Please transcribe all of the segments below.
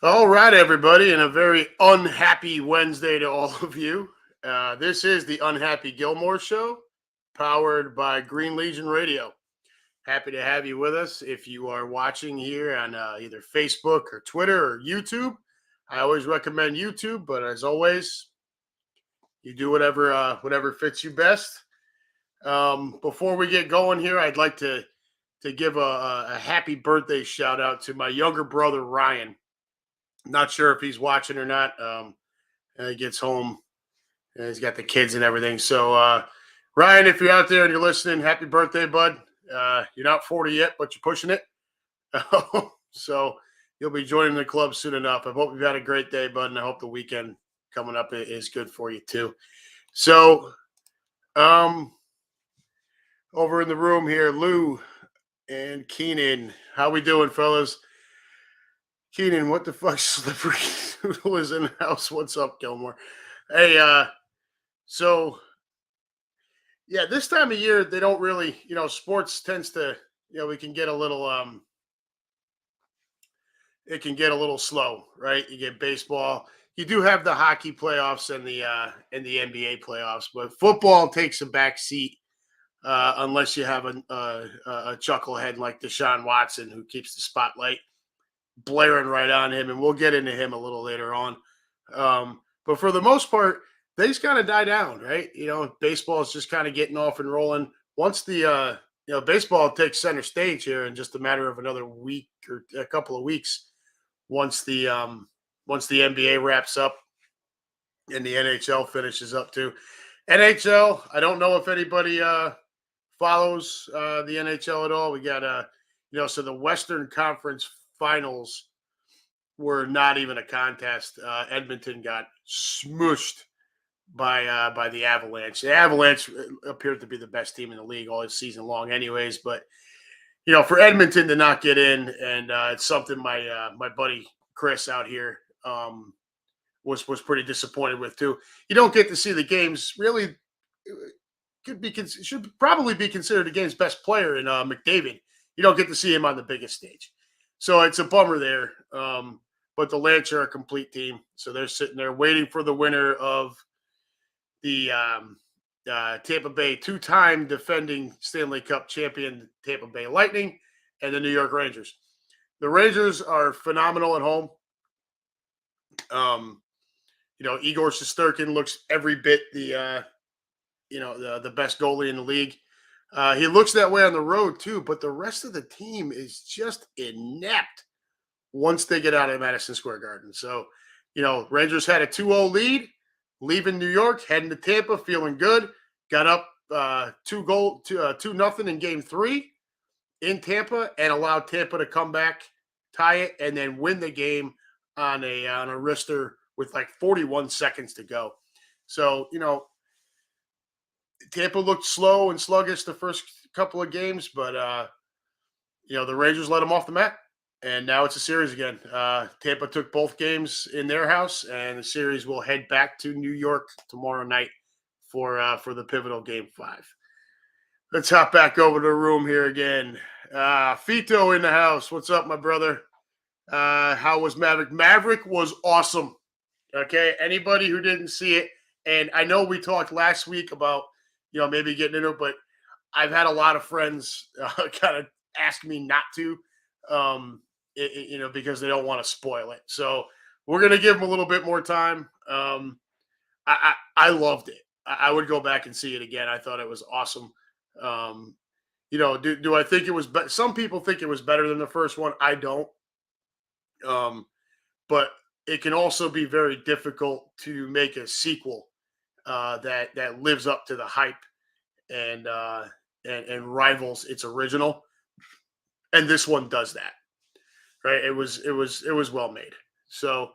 All right, everybody, and a very unhappy Wednesday to all of you. This is the Unhappy Gilmore Show, powered by Green Legion Radio. Happy to have you with us. If you are watching here on either Facebook or Twitter or YouTube, I always recommend YouTube, but as always, you do whatever fits you best. Before we get going here, I'd like to give a happy birthday shout out to my younger brother Ryan. Not sure if he's watching or not. He gets home and he's got the kids and everything. So, Ryan, if you're out there and you're listening, happy birthday, bud. You're not 40 yet, but you're pushing it. So you'll be joining the club soon enough. I hope you've had a great day, bud, and I hope the weekend coming up is good for you too. So, over in the room here, Lou and Keenan, how we doing, fellas? Keenan, what the fuck? Slippery Noodle is in the house. What's up, Gilmore? Hey, so yeah, this time of year they don't really, sports tends to, we can get a little, it can get a little slow, right? You get baseball. You do have the hockey playoffs and the NBA playoffs, but football takes a back seat unless you have a chucklehead like Deshaun Watson who keeps the spotlight blaring right on him, and we'll get into him a little later on. But for the most part, they just kind of die down, right? Baseball is just kind of getting off and rolling. Once the baseball takes center stage here in just a matter of another week or a couple of weeks, once the NBA wraps up and the NHL finishes up too. NHL, I don't know if anybody follows the NHL at all. We got so the Western Conference Finals were not even a contest. Edmonton got smooshed by the Avalanche. The Avalanche appeared to be the best team in the league all season long, anyways. But for Edmonton to not get in, and it's something my buddy Chris out here was pretty disappointed with too. You don't get to see the games really. Should probably be considered the game's best player in McDavid. You don't get to see him on the biggest stage. So it's a bummer there. But the Lance are a complete team. So they're sitting there waiting for the winner of the Tampa Bay two-time defending Stanley Cup champion Tampa Bay Lightning and the New York Rangers. The Rangers are phenomenal at home. Igor Shesterkin looks every bit the best goalie in the league. He looks that way on the road too, but the rest of the team is just inept once they get out of Madison Square Garden. So, Rangers had a 2-0 lead, leaving New York, heading to Tampa, feeling good. Got up 2-0 in Game 3 in Tampa, and allowed Tampa to come back, tie it, and then win the game on a wrister with like 41 seconds to go. So, Tampa looked slow and sluggish the first couple of games, but the Rangers let them off the mat, and now it's a series again. Tampa took both games in their house, and the series will head back to New York tomorrow night for the pivotal Game 5. Let's hop back over to the room here again. Fito in the house. What's up, my brother? How was Maverick? Maverick was awesome. Okay, anybody who didn't see it, and I know we talked last week about maybe getting into it, but I've had a lot of friends kind of ask me not to, because they don't want to spoil it. So we're going to give them a little bit more time. I loved it. I would go back and see it again. I thought it was awesome. Do I think it was some people think it was better than the first one. I don't. But it can also be very difficult to make a sequel that lives up to the hype and rivals its original, and this one does that. Right? It was well made. So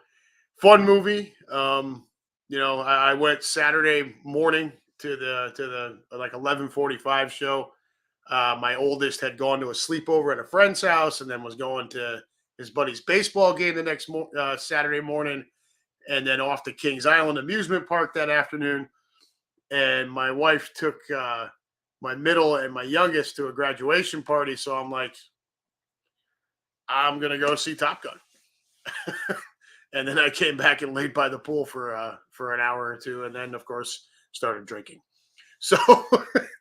fun movie. I went Saturday morning to the like 11:45 show. My oldest had gone to a sleepover at a friend's house, and then was going to his buddy's baseball game the next Saturday morning, and then off to Kings Island Amusement Park that afternoon. And my wife took my middle and my youngest to a graduation party. So I'm like, I'm going to go see Top Gun. And then I came back and laid by the pool for an hour or two, and then of course started drinking. So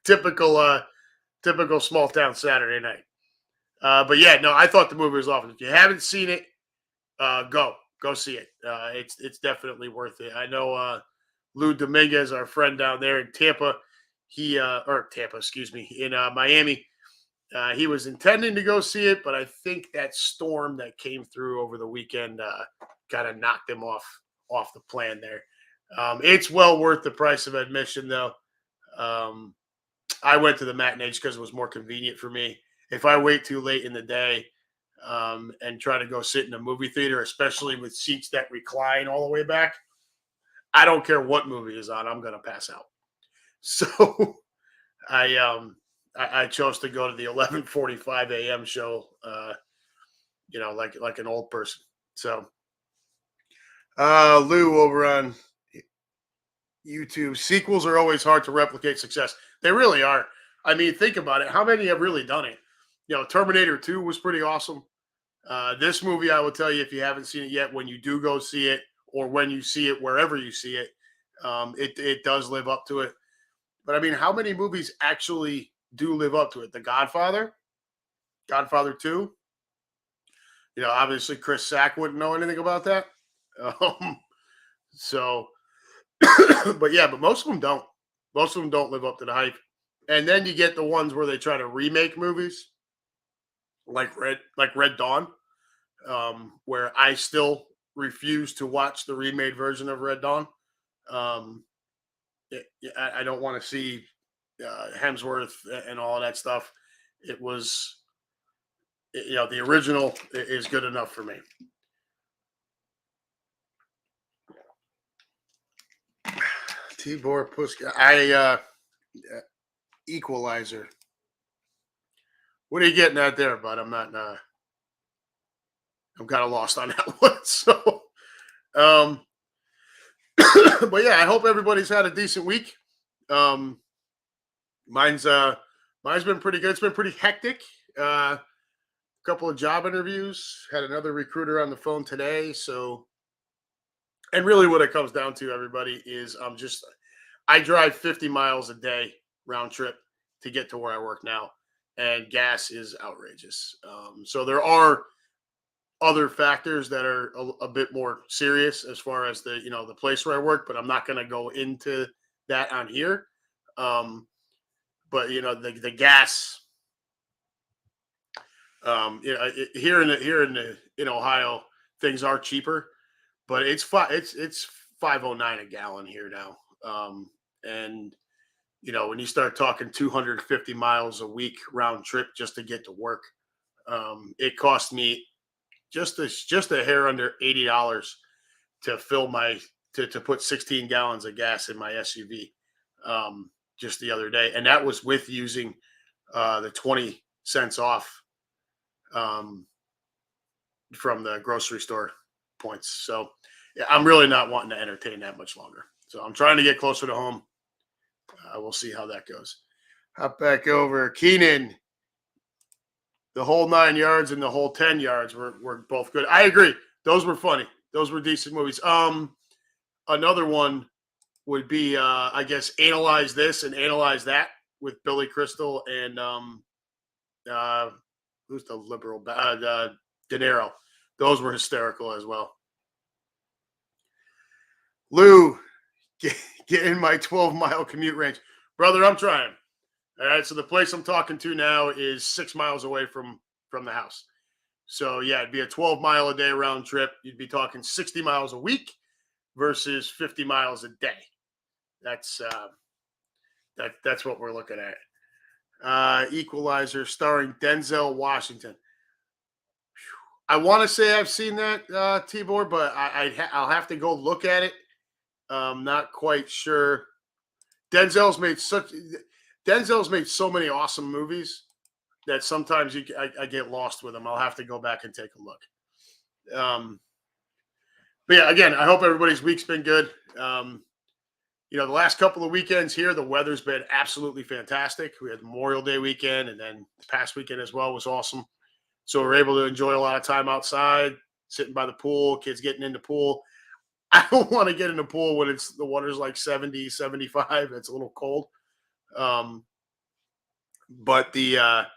typical typical small town Saturday night. But yeah, no, I thought the movie was awesome. If you haven't seen it, go see it. It's definitely worth it. I know Lou Dominguez, our friend down there in Tampa, he or Tampa, excuse me, in Miami. He was intending to go see it, but I think that storm that came through over the weekend kind of knocked him off the plan there. It's well worth the price of admission, though. Um, I went to the matinees because it was more convenient for me. If I wait too late in the day and try to go sit in a movie theater, especially with seats that recline all the way back, I don't care what movie is on, I'm going to pass out. So I chose to go to the 11:45 a.m. show, like an old person. So Lou over on YouTube, sequels are always hard to replicate success. They really are. I mean, think about it. How many have really done it? Terminator 2 was pretty awesome. This movie, I will tell you, if you haven't seen it yet, when you do go see it, or when you see it, wherever you see it, it does live up to it. But I mean, how many movies actually do live up to it? The Godfather 2. Obviously Chris Sack wouldn't know anything about that. So, but most of them don't. Most of them don't live up to the hype. And then you get the ones where they try to remake movies, like Red Dawn, where I still refuse to watch the remade version of Red Dawn. I don't want to see Hemsworth and all of that stuff. It was, the original is good enough for me. Tibor Puska, Equalizer. What are you getting at there, bud? I'm not. I'm kind of lost on that one. So, but yeah, I hope everybody's had a decent week. Mine's been pretty good. It's been pretty hectic. A couple of job interviews. Had another recruiter on the phone today. So, and really, what it comes down to, everybody, is I drive 50 miles a day round trip to get to where I work now, and gas is outrageous. So there are other factors that are a bit more serious as far as the place where I work, but I'm not going to go into that on here. But the gas, here in Ohio, things are cheaper, but it's 5.09 a gallon here now. And when you start talking 250 miles a week round trip just to get to work, it cost me just a hair under $80 to fill to put 16 gallons of gas in my SUV just the other day, and that was with using the 20 cents off from the grocery store points. So yeah, I'm really not wanting to entertain that much longer. So I'm trying to get closer to home. We'll see how that goes. Hop back over. Keenan, the whole 9 yards and the whole 10 yards were both good. I agree. Those were funny. Those were decent movies. Another one would be, I guess, Analyze This and Analyze That with Billy Crystal and who's the liberal? De Niro. Those were hysterical as well. Lou, get in my 12-mile commute range. Brother, I'm trying. All right, so the place I'm talking to now is 6 miles away from the house. So, yeah, it'd be a 12-mile-a-day round trip. You'd be talking 60 miles a week versus 50 miles a day. That's what we're looking at. Equalizer starring Denzel Washington. I want to say I've seen that, Tibor, but I'll have to go look at it. Not quite sure. Denzel's made so many awesome movies that sometimes I get lost with them. I'll have to go back and take a look. But yeah, again, I hope everybody's week's been good. The last couple of weekends here, the weather's been absolutely fantastic. We had Memorial Day weekend, and then the past weekend as well was awesome. So we're able to enjoy a lot of time outside, sitting by the pool, kids getting in the pool. I don't want to get in the pool when the water's like 70, 75. It's a little cold. Um, but the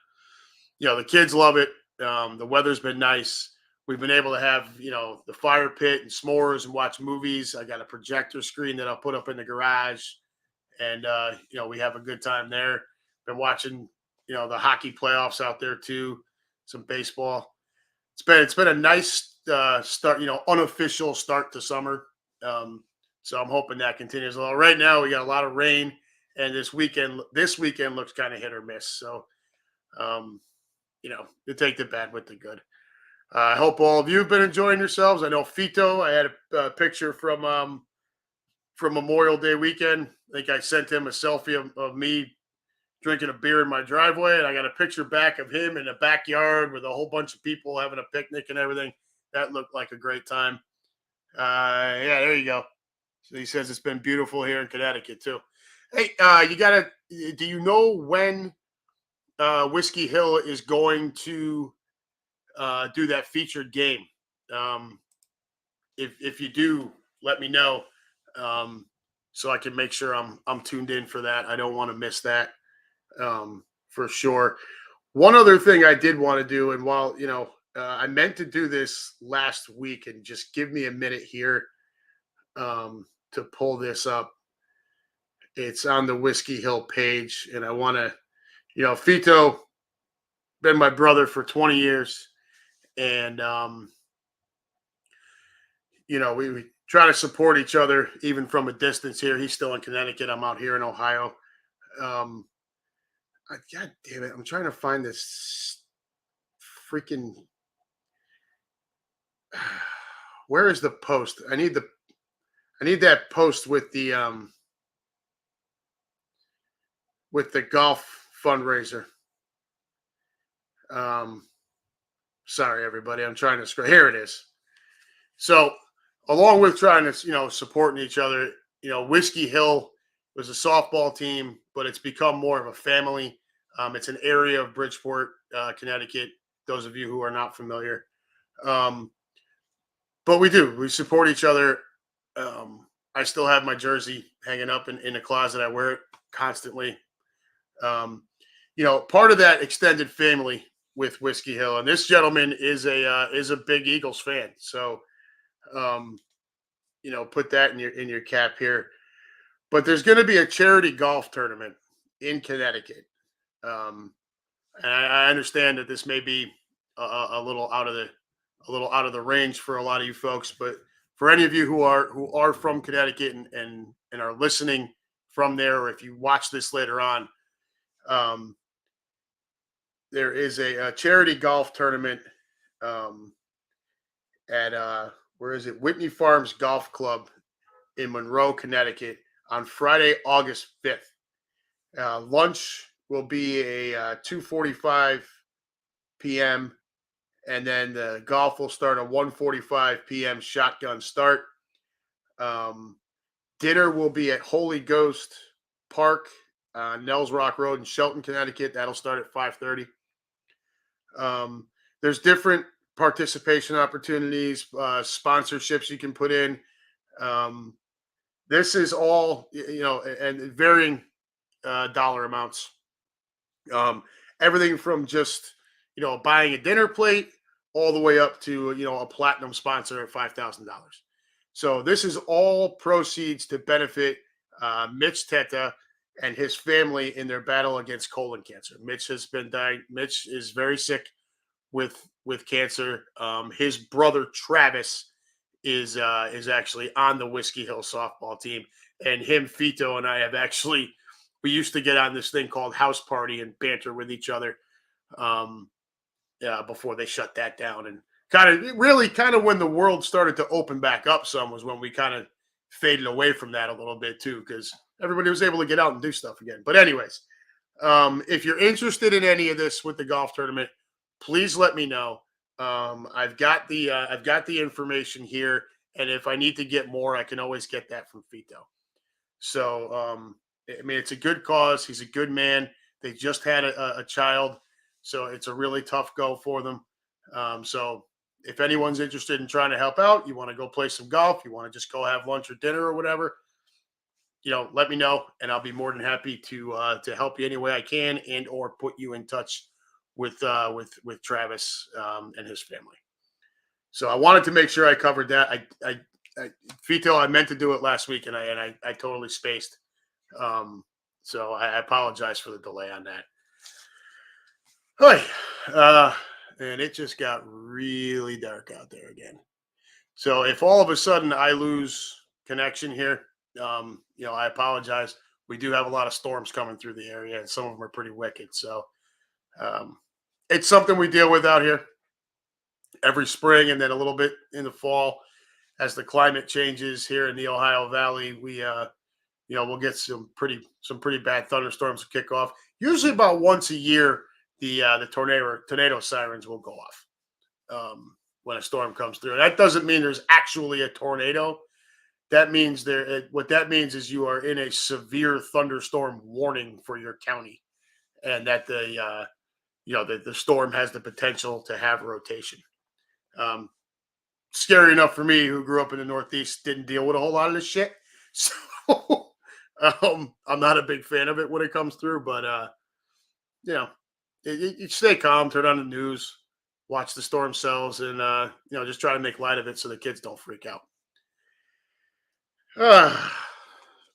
kids love it. The weather's been nice. We've been able to have, the fire pit and s'mores and watch movies. I got a projector screen that I'll put up in the garage, and we have a good time there. Been watching, the hockey playoffs out there too, some baseball. It's been a nice start, unofficial start to summer. So I'm hoping that continues. Well, right now we got a lot of rain, and this weekend looks kind of hit or miss. So um, you take the bad with the good. I hope all of you have been enjoying yourselves. I know Fito. I had a picture from Memorial Day weekend. I think I sent him a selfie of me drinking a beer in my driveway, and I got a picture back of him in the backyard with a whole bunch of people having a picnic and everything. That looked like a great time. Yeah, there you go. So he says it's been beautiful here in Connecticut too. Hey, do you know when Whiskey Hill is going to do that featured game? Um, if you do, let me know, so I can make sure I'm tuned in for that. I don't want to miss that, for sure. One other thing I did want to do, and while I meant to do this last week, and just give me a minute here to pull this up. It's on the Whiskey Hill page, and I want to, Fito, been my brother for 20 years, and we try to support each other even from a distance here. He's still in Connecticut. I'm out here in Ohio. Um, God damn it. I'm trying to find this freaking. Where is the post? I need that post with the golf fundraiser. Sorry, everybody. I'm trying to scroll. Here it is. So, along with trying to, supporting each other, Whiskey Hill was a softball team, but it's become more of a family. It's an area of Bridgeport, Connecticut. Those of you who are not familiar, but we support each other. I still have my jersey hanging up in the closet. I wear it constantly. Part of that extended family with Whiskey Hill, and this gentleman is a big Eagles fan. So, put that in your cap here. But there's going to be a charity golf tournament in Connecticut, and I understand that this may be a little out of the range for a lot of you folks. But for any of you who are from Connecticut and are listening from there, or if you watch this later on, there is a charity golf tournament at where is it? Whitney Farms Golf Club in Monroe, Connecticut, on Friday, August 5th. Lunch will be a 2:45 p.m. and then the golf will start at 1:45 p.m. shotgun start. Dinner will be at Holy Ghost Park, Nels Rock Road in Shelton, Connecticut. That'll start at 5:30. There's different participation opportunities, sponsorships you can put in. This is all, and varying dollar amounts. Everything from just, buying a dinner plate all the way up to, a platinum sponsor at $5,000. So this is all proceeds to benefit Mitch Teta and his family in their battle against colon cancer. Mitch is very sick with cancer. His brother Travis is actually on the Whiskey Hill softball team, and him, Fito, and I we used to get on this thing called House Party and banter with each other before they shut that down. And kind of when the world started to open back up some was when we kind of faded away from that a little bit too, because everybody was able to get out and do stuff again. But anyways, if you're interested in any of this with the golf tournament, please let me know. I've got the information here, and if I need to get more, I can always get that from Fito. So, it's a good cause. He's a good man. They just had a child, so it's a really tough go for them. So if anyone's interested in trying to help out, you want to go play some golf, you want to just go have lunch or dinner or whatever, let me know, and I'll be more than happy to help you any way I can, and or put you in touch with Travis and his family. So I wanted to make sure I covered that. I Vito, I meant to do it last week, and I totally spaced. So I apologize for the delay on that. Hey, and it just got really dark out there again. So if all of a sudden I lose connection here, I apologize. We do have a lot of storms coming through the area, and some of them are pretty wicked. So um, it's something we deal with out here every spring, and then a little bit in the fall as the climate changes here in the Ohio Valley. We'll get some pretty bad thunderstorms to kick off. Usually about once a year, the tornado sirens will go off when a storm comes through. That doesn't mean there's actually a tornado. That means what that means is you are in a severe thunderstorm warning for your county, and that the storm has the potential to have rotation. Scary enough for me, who grew up in the Northeast, didn't deal with a whole lot of this shit. So I'm not a big fan of it when it comes through, but you stay calm, turn on the news, watch the storm cells, and just try to make light of it so the kids don't freak out.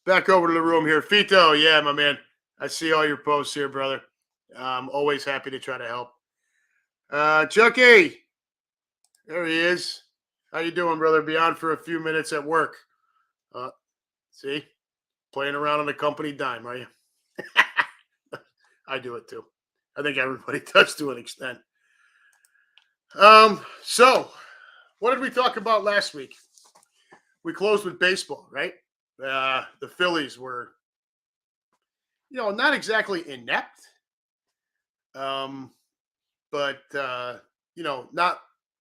Back over to the room here. Fito, yeah, my man. I see all your posts here, brother. I'm always happy to try to help. Chucky, there he is. How you doing, brother? Be on for a few minutes at work. See? Playing around on the company dime, are you? I do it too. I think everybody does to an extent. So what did we talk about last week? We closed with baseball, right? The Phillies were, not exactly inept, but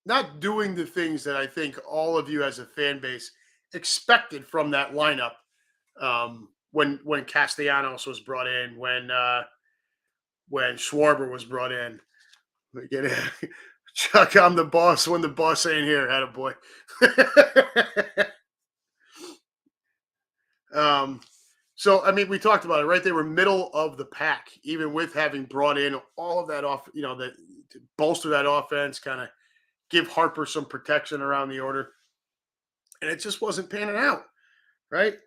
not doing the things that I think all of you as a fan base expected from that lineup. When Castellanos was brought in, when Schwarber was brought in. Get it. Chuck, I'm the boss when the boss ain't here. Attaboy. So, we talked about it, right? They were middle of the pack, even with having brought in all of that off, to bolster that offense, kind of give Harper some protection around the order. And it just wasn't panning out, right?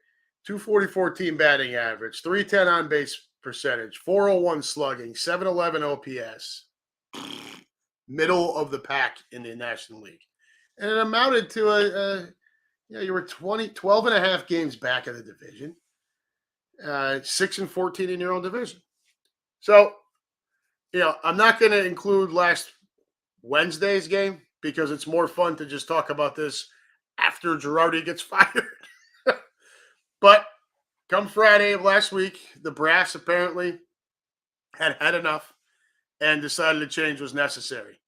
244 team batting average, 310 on base percentage, 401 slugging, 711 OPS. Middle of the pack in the National League. And it amounted to you were 12 and a half games back of the division, 6-14 in your own division. So, I'm not going to include last Wednesday's game because it's more fun to just talk about this after Girardi gets fired. But come Friday of last week, the brass apparently had enough and decided a change was necessary.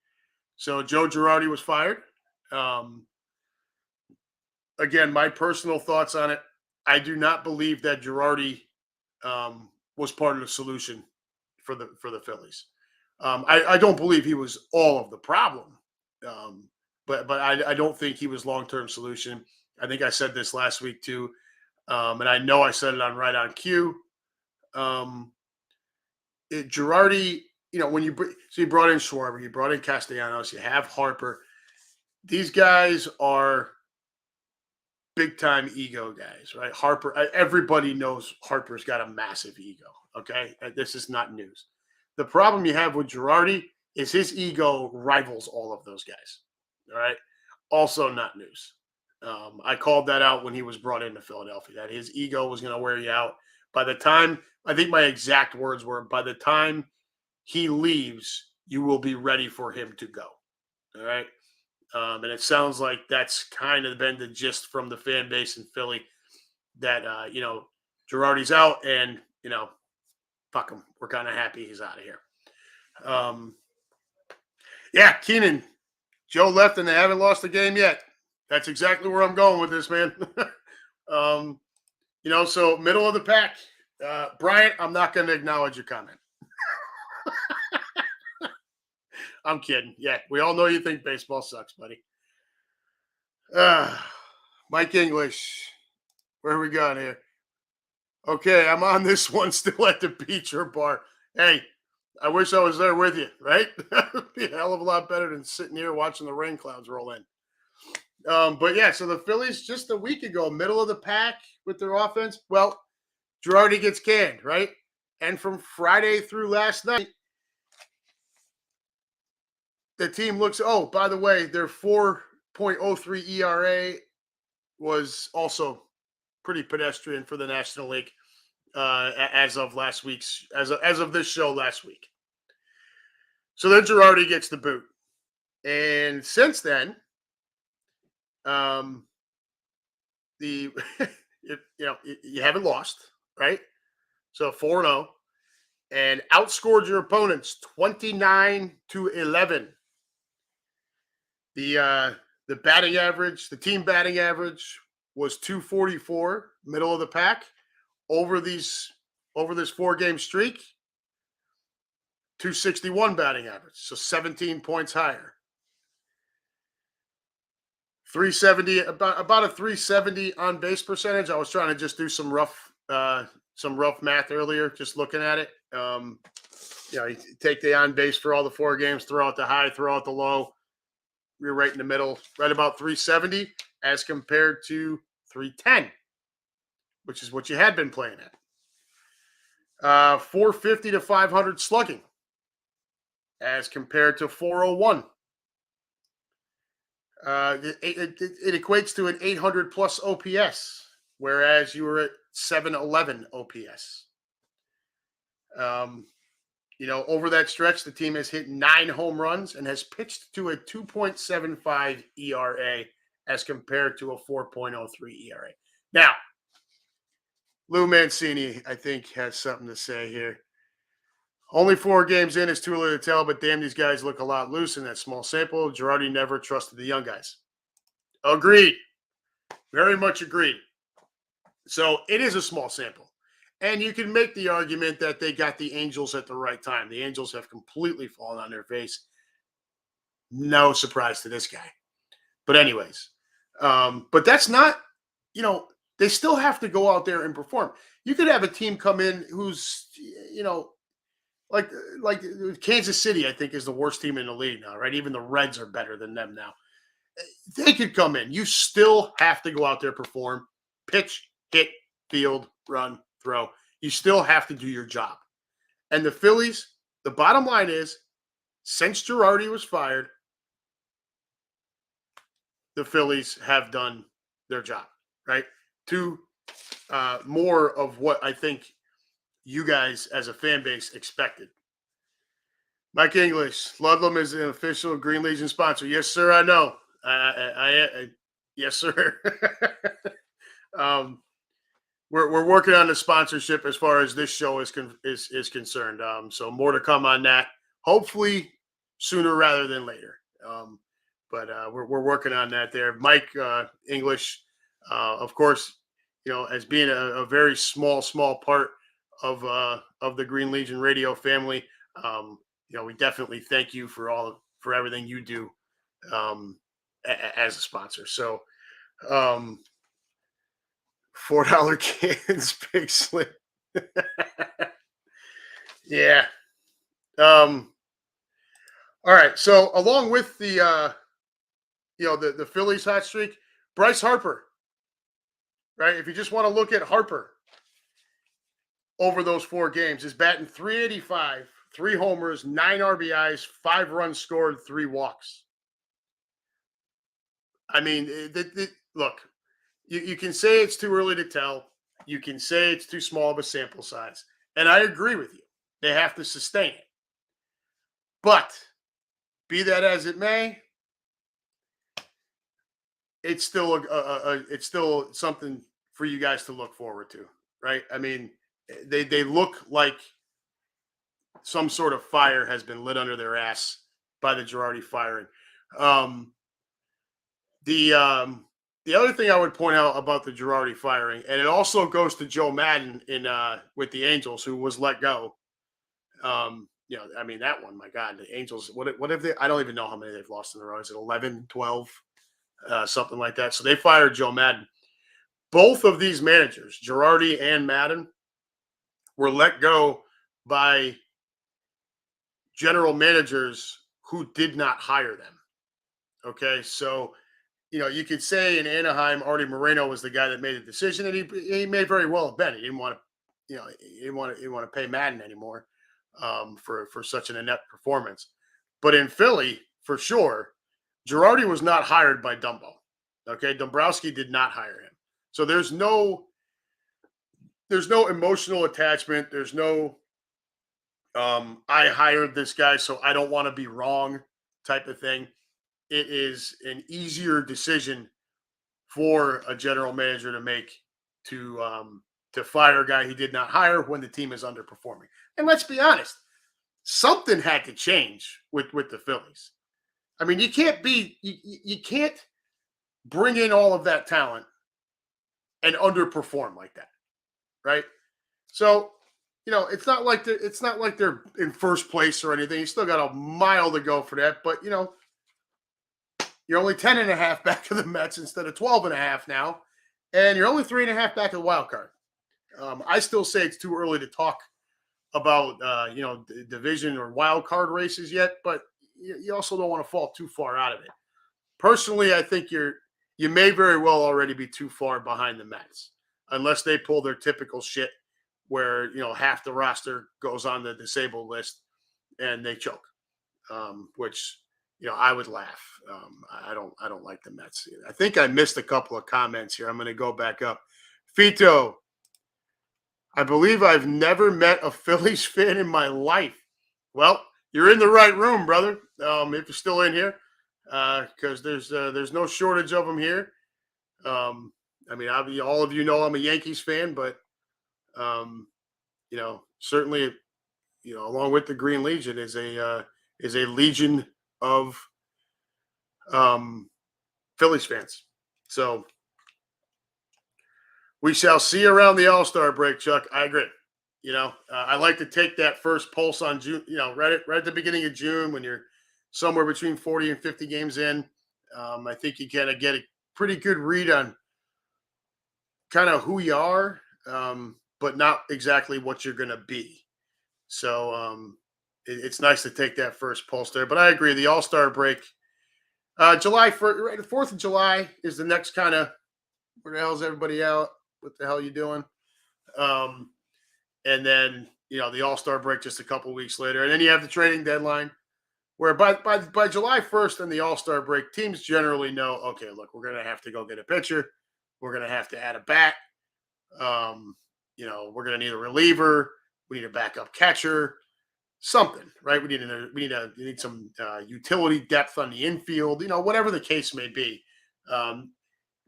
So Joe Girardi was fired. Again, my personal thoughts on it. I do not believe that Girardi was part of the solution for the Phillies. I don't believe he was all of the problem, but I don't think he was long-term solution. I think I said this last week too, and I know I said it on Right on Cue. Girardi, when you brought in Schwarber, you brought in Castellanos, you have Harper. These guys are big-time ego guys, right? Harper, everybody knows Harper's got a massive ego, okay? This is not news. The problem you have with Girardi is his ego rivals all of those guys, all right? Also not news. I called that out when he was brought into Philadelphia, that his ego was going to wear you out. By the time, I think my exact words were, by the time he leaves, you will be ready for him to go, all right? And it sounds like that's kind of been the gist from the fan base in Philly that, Girardi's out and, fuck him. We're kind of happy he's out of here. Yeah, Keenan, Joe left and they haven't lost a game yet. That's exactly where I'm going with this, man. So middle of the pack. Bryant, I'm not going to acknowledge your comment. I'm kidding. Yeah, we all know you think baseball sucks, buddy. Uh, Mike English, where are we going here? Okay, I'm on this one still at the beach or bar. Hey, I wish I was there with you, right? That would be a hell of a lot better than sitting here watching the rain clouds roll in. But yeah, so the Phillies just a week ago, middle of the pack with their offense. Well, Girardi gets canned, right? And from Friday through last night, the team looks, oh, by the way, their 4.03 ERA was also pretty pedestrian for the National League as of last week's, as of this show last week. So then Girardi gets the boot. And since then, the you haven't lost, right? So 4-0 and outscored your opponents 29-11. The batting average, the team batting average was 244, middle of the pack. Over this 4-game streak, 261 batting average, so 17 points higher. 370, about a 370 on base percentage. I was trying to just do some rough math earlier, just looking at it. You take the on base for all the 4 games, throw out the high, throw out the low. You're right in the middle, right about 370 as compared to 310, which is what you had been playing at. 450 to 500 slugging as compared to 401. It equates to an 800 plus OPS, whereas you were at 711 OPS. Over that stretch, the team has hit 9 home runs and has pitched to a 2.75 ERA as compared to a 4.03 ERA. Now, Lou Mancini, I think, has something to say here. Only 4 games in is too early to tell, but damn, these guys look a lot loose in that small sample. Girardi never trusted the young guys. Agreed. Very much agreed. So it is a small sample. And you can make the argument that they got the Angels at the right time. The Angels have completely fallen on their face. No surprise to this guy. But anyways, but that's not, they still have to go out there and perform. You could have a team come in who's, like Kansas City, I think, is the worst team in the league now, right? Even the Reds are better than them now. They could come in. You still have to go out there, perform, pitch, hit, field, run, throw. You still have to do your job. And the Phillies, the bottom line is, since Girardi was fired, the Phillies have done their job, right? To more of what I think you guys as a fan base expected. Mike English, Ludlam is an official Green Legion sponsor. Yes, sir, I know. I yes, sir. We're working on the sponsorship as far as this show is concerned. So more to come on that. Hopefully sooner rather than later. But we're working on that there. Mike English, of course, as being a very small part of the Green Legion Radio family, we definitely thank you for everything you do as a sponsor. So $4 cans, Big Slim. Yeah. All right. So along with the the Phillies hot streak, Bryce Harper, right? If you just want to look at Harper over those 4 games, is batting .385, 3 homers, 9 RBIs, 5 runs scored, 3 walks. I mean, look, you can say it's too early to tell. You can say it's too small of a sample size. And I agree with you. They have to sustain it. But be that as it may, it's still it's still something for you guys to look forward to, right? I mean, they look like some sort of fire has been lit under their ass by the Girardi firing. The other thing I would point out about the Girardi firing, and it also goes to Joe Madden with the Angels, who was let go. I mean, that one, my God, the Angels, what if they, I don't even know how many they've lost in a row. Is it 11, 12, something like that? So they fired Joe Madden. Both of these managers, Girardi and Madden, were let go by general managers who did not hire them. Okay. So, you could say in Anaheim, Artie Moreno was the guy that made the decision, and he may very well have been. He didn't want to, he didn't want to pay Madden anymore for such an inept performance. But in Philly, for sure, Girardi was not hired by Dumbo. Okay, Dombrowski did not hire him, so there's no emotional attachment. There's no I hired this guy, so I don't want to be wrong type of thing. It is an easier decision for a general manager to make to fire a guy he did not hire when the team is underperforming. And let's be honest, something had to change with the Phillies. I mean, you can't bring in all of that talent and underperform like that, right? So, it's not like they're in first place or anything. You still got a mile to go for that, but you're only 10 and a half back of the Mets instead of 12 and a half now, and you're only 3.5 back of the wild card. I still say it's too early to talk about division or wild card races yet, but you also don't want to fall too far out of it. Personally, I think you may very well already be too far behind the Mets, unless they pull their typical shit where half the roster goes on the disabled list and they choke, which I would laugh. I don't like the Mets. I think I missed a couple of comments here. I'm going to go back up. Fito, I believe I've never met a Phillies fan in my life. Well, you're in the right room, brother. If you're still in here, because there's no shortage of them here. I mean, all of you know I'm a Yankees fan, but certainly, along with the Green Legion is a legion of Phillies fans. So we shall see around the All-Star break, Chuck. I agree. I like to take that first pulse on June, right at the beginning of June when you're somewhere between 40 and 50 games in. I think you kind of get a pretty good read on kind of who you are, but not exactly what you're going to be. So it's nice to take that first pulse there. But I agree, the All-Star break, July 1st, right, the 4th of July is the next kind of, where the hell's everybody out? What the hell are you doing? And then, the All-Star break just a couple weeks later. And then you have the trading deadline where by July 1st and the All-Star break, teams generally know, okay, look, we're going to have to go get a pitcher. We're going to have to add a bat. We're going to need a reliever. We need a backup catcher, something, right? We need some utility depth on the infield, whatever the case may be. When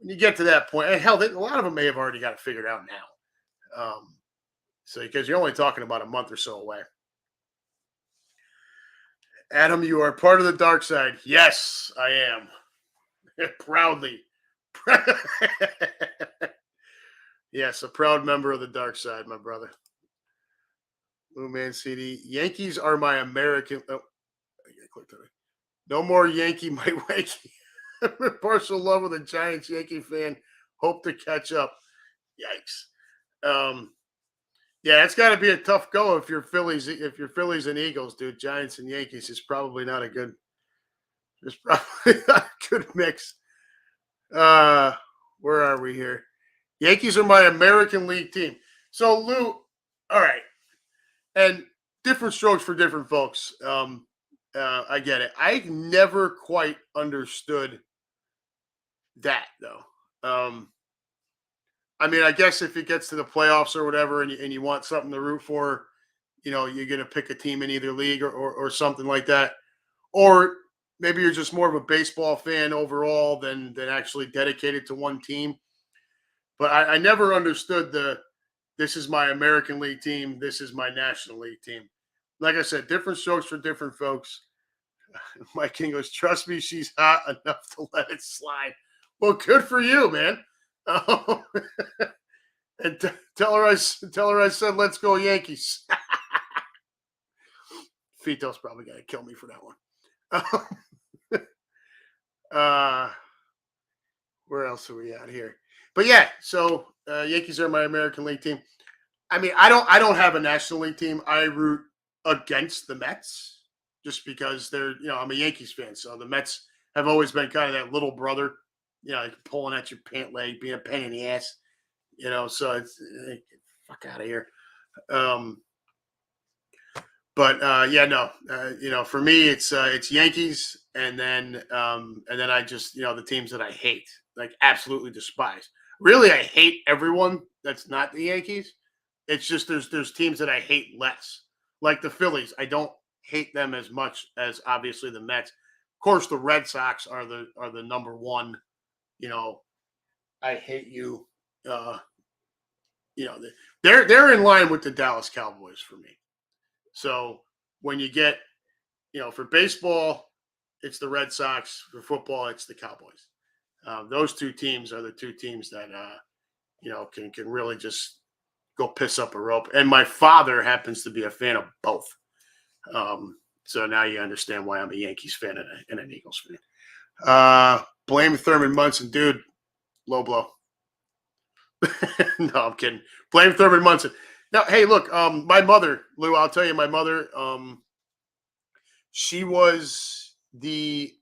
you get to that point, and hell, a lot of them may have already got it figured out now. So because you're only talking about a month or so away. Adam, you are part of the dark side. Yes, I am. Proudly. Yes, a proud member of the dark side, my brother. Blue Man CD. Yankees are my American. Oh, I clicked on it. No more Yankee, my Wanky. Partial love with a Giants Yankee fan. Hope to catch up. Yikes. Yeah, it's got to be a tough go if you're Phillies and Eagles, dude. Giants and Yankees is probably not a good. It's probably not a good mix. Where are we here? Yankees are my American League team. So Lou, all right, and different strokes for different folks. I get it. I never quite understood that though. I mean, I guess if it gets to the playoffs or whatever, and you want something to root for, you're going to pick a team in either league or something like that. Or maybe you're just more of a baseball fan overall than actually dedicated to one team. But I never understood this is my American League team, this is my National League team. Like I said, different strokes for different folks. Mike English, trust me, she's hot enough to let it slide. Well, good for you, man. And tell her I said, let's go Yankees. Fito's probably going to kill me for that one. uh, where else are we at here? But yeah, so Yankees are my American League team. I mean, I don't have a National League team. I root against the Mets just because I'm a Yankees fan. So the Mets have always been kind of that little brother, like pulling at your pant leg, being a pain in the ass, so it's fuck out of here. But yeah, no, for me, it's Yankees, and then I just the teams that I hate, like absolutely despise. Really, I hate everyone that's not the Yankees. It's just there's teams that I hate less, like the Phillies. I don't hate them as much as obviously the Mets. Of course, the Red Sox are the number one. You know, I hate you. Uh, they're in line with the Dallas Cowboys for me. So when you get, for baseball, it's the Red Sox. For football, it's the Cowboys. Those two teams are the two teams that can really just go piss up a rope. And my father happens to be a fan of both. So now you understand why I'm a Yankees fan and an Eagles fan. Blame Thurman Munson, dude. Low blow. No, I'm kidding. Blame Thurman Munson. Now, hey, look, my mother, Lou, I'll tell you, my mother, she was the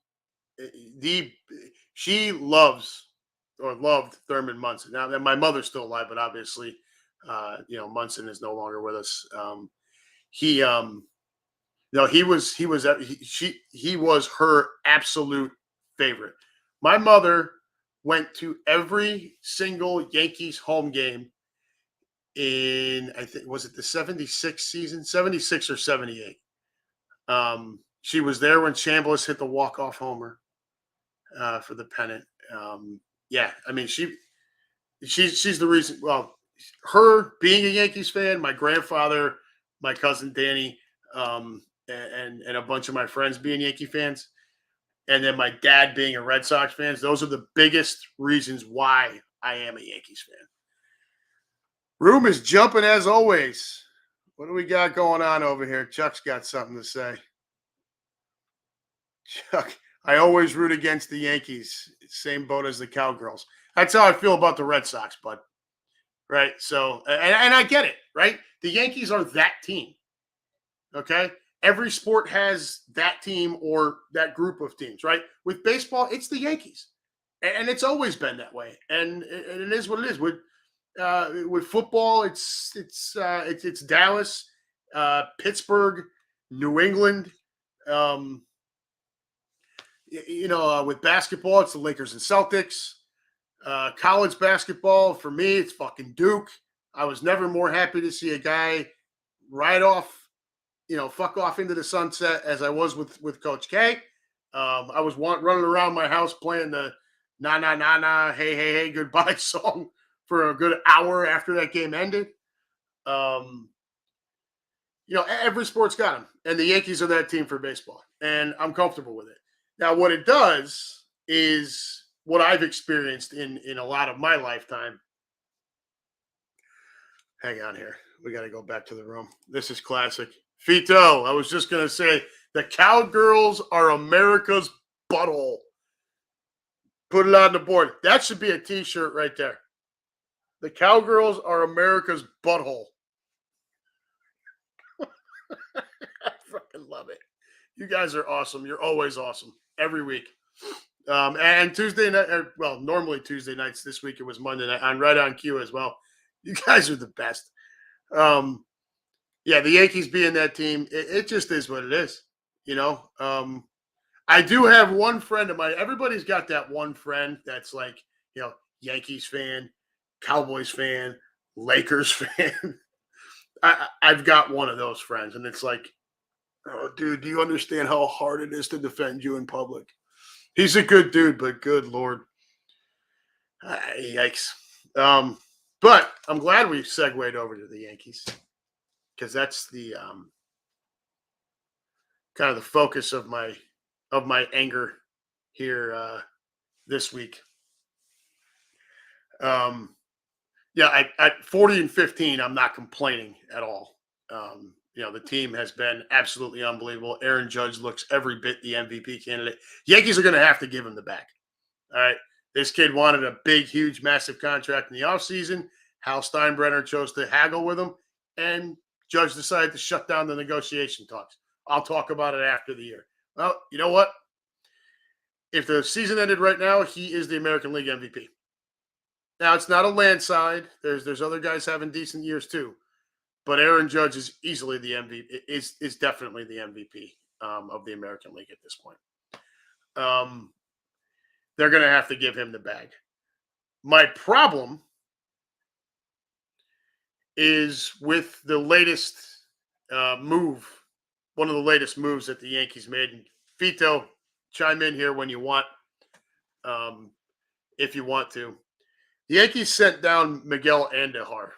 she loves or loved Thurman Munson. Now, my mother's still alive, but obviously, Munson is no longer with us. He, no, he was her absolute favorite. My mother went to every single Yankees home game in, I think, was it the 76 season, 76 or 78. She was there when Chambliss hit the walk-off homer for the pennant. Yeah, I mean, she's the reason. Well, her being a Yankees fan, my grandfather, my cousin Danny, and a bunch of my friends being Yankee fans, and then my dad being a Red Sox fan. Those are the biggest reasons why I am a Yankees fan. Room is jumping as always. What do we got going on over here? Chuck's got something to say. Chuck, I always root against the Yankees. Same boat as the Cowgirls. That's how I feel about the Red Sox, bud. Right? So, and I get it, right? The Yankees are that team. Okay? Every sport has that team or that group of teams, right? With baseball, it's the Yankees. And it's always been that way. And it is what it is. With football, it's Dallas, Pittsburgh, New England. With basketball, it's the Lakers and Celtics. College basketball, for me, it's fucking Duke. I was never more happy to see a guy ride off, fuck off into the sunset as I was with Coach K. I was running around my house playing the na na na na hey hey hey goodbye song for a good hour after that game ended. Every sport's got them, and the Yankees are that team for baseball, and I'm comfortable with it. Now, what it does is what I've experienced in a lot of my lifetime. Hang on here. We got to go back to the room. This is classic. Fito, I was just going to say, the Cowgirls are America's butthole. Put it on the board. That should be a T-shirt right there. The Cowgirls are America's butthole. I fucking love it. You guys are awesome. You're always awesome. Every week. And Tuesday night, normally Tuesday nights. This week it was Monday night. I'm right on cue as well. You guys are the best. Yeah, the Yankees being that team, it just is what it is. I do have one friend of mine. Everybody's got that one friend that's like, Yankees fan, Cowboys fan, Lakers fan. I've got one of those friends, and it's like, oh, dude, do you understand how hard it is to defend you in public? He's a good dude, but good Lord. Yikes. But I'm glad we segued over to the Yankees because that's the kind of the focus of my anger here this week. Yeah, at 40-15, I'm not complaining at all. the team has been absolutely unbelievable. Aaron Judge looks every bit the MVP candidate. Yankees are going to have to give him the bag. All right. This kid wanted a big, huge, massive contract in the offseason. Hal Steinbrenner chose to haggle with him, and Judge decided to shut down the negotiation talks. I'll talk about it after the year. Well, you know what? If the season ended right now, he is the American League MVP. Now, it's not a landslide. There's other guys having decent years too. But Aaron Judge is easily the MVP, is definitely the MVP of the American League at this point. They're going to have to give him the bag. My problem is with the latest move, one of the latest moves that the Yankees made. And Fito, chime in here when you want, if you want to. The Yankees sent down Miguel Andujar,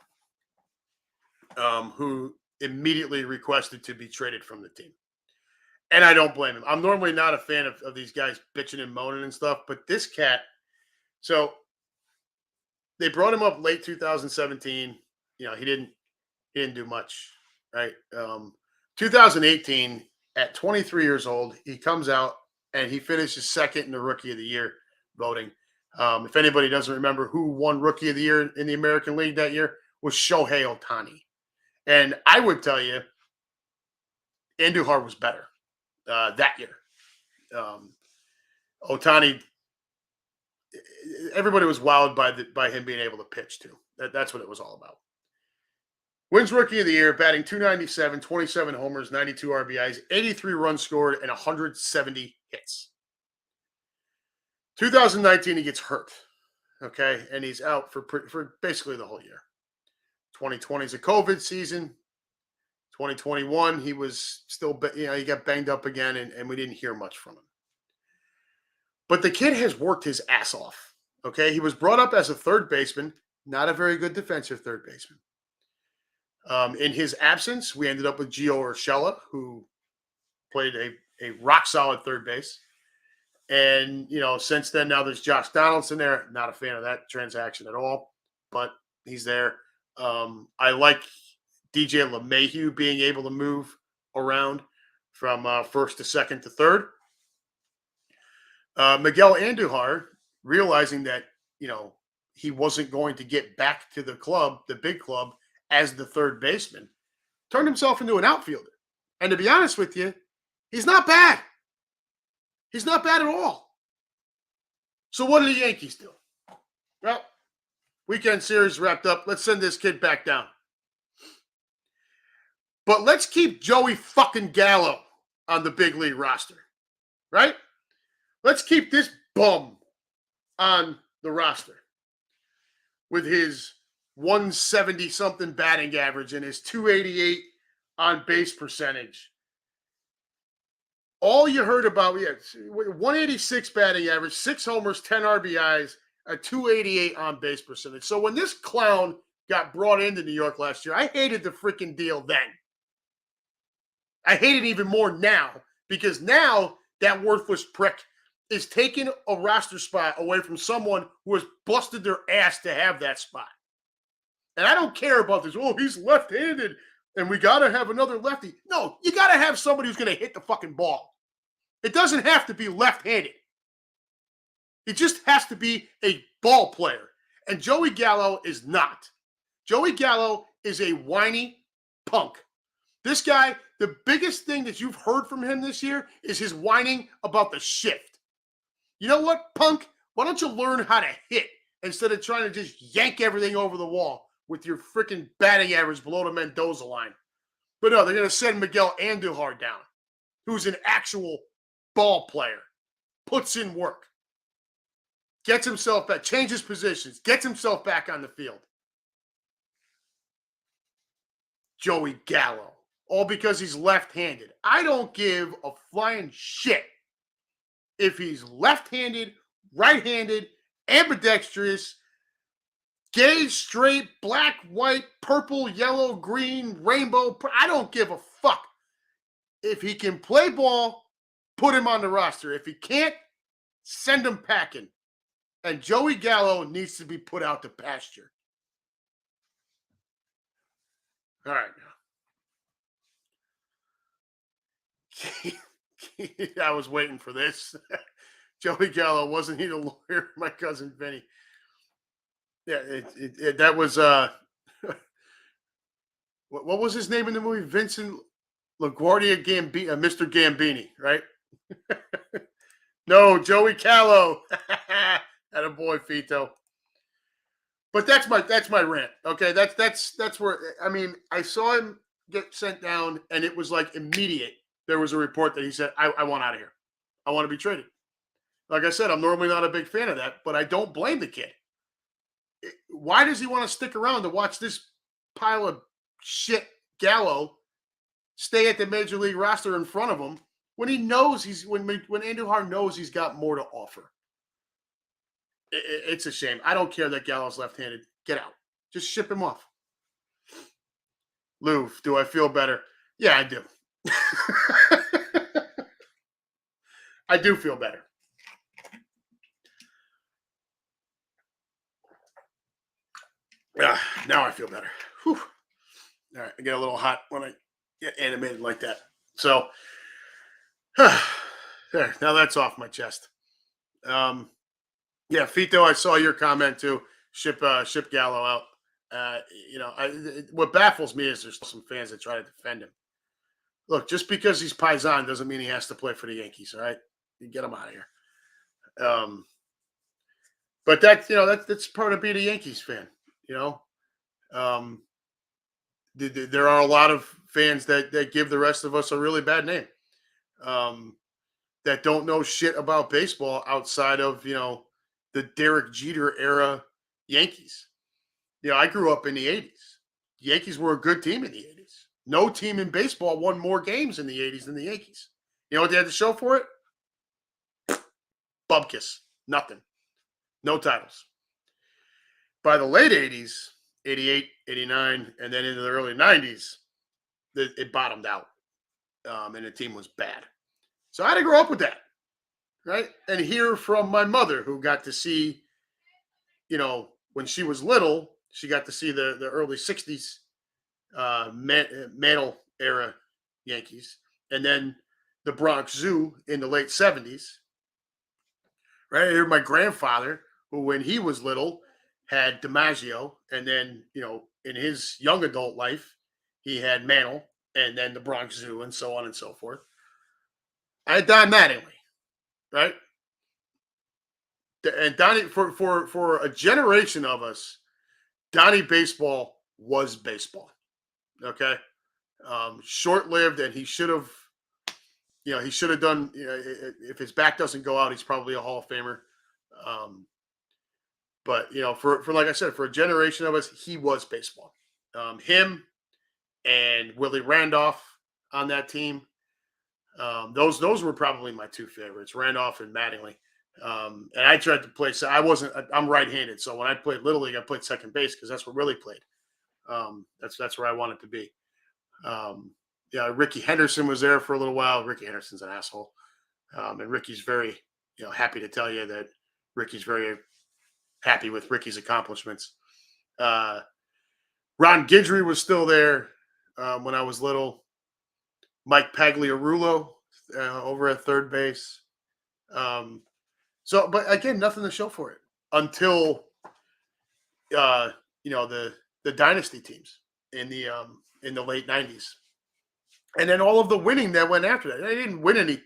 who immediately requested to be traded from the team. And I don't blame him. I'm normally not a fan of these guys bitching and moaning and stuff, but this cat, so they brought him up late 2017. He didn't do much, right? 2018, at 23 years old, he comes out and he finishes second in the Rookie of the Year voting. If anybody doesn't remember who won Rookie of the Year in the American League that year, was Shohei Ohtani. And I would tell you, Andujar was better that year. Ohtani, everybody was wowed by him being able to pitch too. That's what it was all about. Wins Rookie of the Year, batting .297, 27 homers, 92 RBIs, 83 runs scored, and 170 hits. 2019, he gets hurt, okay? And he's out for basically the whole year. 2020 is a COVID season. 2021, he was still, he got banged up again, and we didn't hear much from him. But the kid has worked his ass off, okay? He was brought up as a third baseman, not a very good defensive third baseman. In his absence, we ended up with Gio Urshela, who played a rock-solid third base. And, since then, now there's Josh Donaldson there. Not a fan of that transaction at all, but he's there. I like DJ LeMahieu being able to move around from first to second to third. Miguel Andujar, realizing that, he wasn't going to get back to the club, the big club, as the third baseman, turned himself into an outfielder. And to be honest with you, he's not bad. He's not bad at all. So what do the Yankees do? Well, weekend series wrapped up. Let's send this kid back down. But let's keep Joey fucking Gallo on the big league roster, right? Let's keep this bum on the roster with his 170-something batting average and his 288 on base percentage. All you heard about, 186 batting average, 6 homers, 10 RBIs, a 288 on base percentage. So when this clown got brought into New York last year, I hated the freaking deal then. I hate it even more now, because now that worthless prick is taking a roster spot away from someone who has busted their ass to have that spot. And I don't care about this. Oh, he's left-handed, and we got to have another lefty. No, you got to have somebody who's going to hit the fucking ball. It doesn't have to be left-handed. It just has to be a ball player. And Joey Gallo is not. Joey Gallo is a whiny punk. This guy, the biggest thing that you've heard from him this year is his whining about the shift. You know what, punk? Why don't you learn how to hit instead of trying to just yank everything over the wall with your freaking batting average below the Mendoza line? But no, they're going to send Miguel Andujar down, who's an actual ball player, puts in work, gets himself back, changes positions, gets himself back on the field. Joey Gallo, all because he's left-handed. I don't give a flying shit if he's left-handed, right-handed, ambidextrous, gay, straight, black, white, purple, yellow, green, rainbow. I don't give a fuck. If he can play ball, put him on the roster. If he can't, send him packing. And Joey Gallo needs to be put out to pasture. All right. I was waiting for this. Joey Gallo, wasn't he the lawyer? My cousin Vinny. Yeah, that was what was his name in the movie? Vincent LaGuardia Mr. Gambini, right? No, Joey Callow. Had a boy, Fito. But that's my rant. Okay, that's where I mean I saw him get sent down, and it was like immediate. There was a report that he said, "I want out of here. I want to be traded." Like I said, I'm normally not a big fan of that, but I don't blame the kid. Why does he want to stick around to watch this pile of shit Gallo stay at the major league roster in front of him when he knows when Andujar knows he's got more to offer? It's a shame. I don't care that Gallo's left-handed. Get out. Just ship him off. Lou, do I feel better? Yeah, I do. I do feel better. Now I feel better. Whew. All right, I get a little hot when I get animated like that. So, there. Now that's off my chest. Yeah, Fito, I saw your comment too. Ship Gallo out. What baffles me is there's some fans that try to defend him. Look, just because he's Paisan doesn't mean he has to play for the Yankees. All right, you get him out of here. But that's part of being a Yankees fan. There are a lot of fans that give the rest of us a really bad name. That don't know shit about baseball outside of the Derek Jeter era Yankees. I grew up in the 80s. The Yankees were a good team in the 80s. No team in baseball won more games in the 80s than the Yankees. You know what they had to show for it? Bubkiss. Nothing. No titles. By the late 80s, 88, 89, and then into the early 90s, it bottomed out. And the team was bad. So I had to grow up with that. Right? And hear from my mother, who got to see, when she was little, she got to see the early 60s Mantle era Yankees, and then the Bronx Zoo in the late 70s. Right? I hear my grandfather, who when he was little had DiMaggio, and then, in his young adult life, he had Mantle, and then the Bronx Zoo, and so on and so forth. I had Don Mattingly, right? And Donnie, for a generation of us, Donnie baseball was baseball. Okay, short-lived, and he should have, done. If his back doesn't go out, he's probably a Hall of Famer. But for like I said, for a generation of us, he was baseball. Him and Willie Randolph on that team. Those were probably my two favorites, Randolph and Mattingly. And I tried to play. So I'm right-handed. So when I played Little League, I played second base because that's where Willie played. That's where I wanted to be. Ricky Henderson was there for a little while. Ricky Henderson's an asshole. And Ricky's very, happy to tell you that Ricky's very happy with Ricky's accomplishments. Ron Guidry was still there when I was little. Mike Pagliarulo over at third base. But again, nothing to show for it until the dynasty teams in the late 90s, and then all of the winning that went after that. They didn't win any.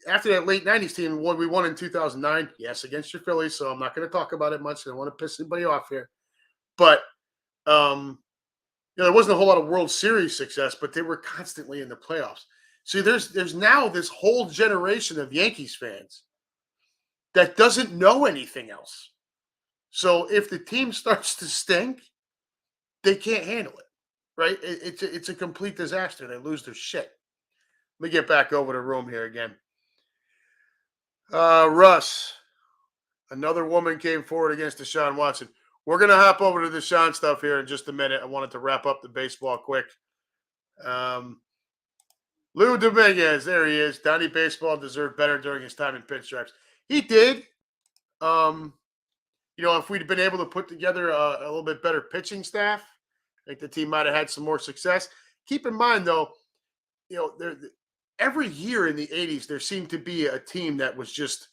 After that late 90s team, we won in 2009. Yes, against your Phillies. So I'm not going to talk about it much. I don't want to piss anybody off here, but there wasn't a whole lot of World Series success, but they were constantly in the playoffs. See, there's now this whole generation of Yankees fans that doesn't know anything else. So if the team starts to stink, they can't handle it, right? It's a complete disaster. They lose their shit. Let me get back over the room here again. Russ, another woman came forward against Deshaun Watson. We're going to hop over to Deshaun stuff here in just a minute. I wanted to wrap up the baseball quick. Lou Dominguez, there he is. Donnie Baseball deserved better during his time in pinstripes. He did. If we'd been able to put together a little bit better pitching staff, I think the team might have had some more success. Keep in mind, though, every year in the 80s, there seemed to be a team that was just,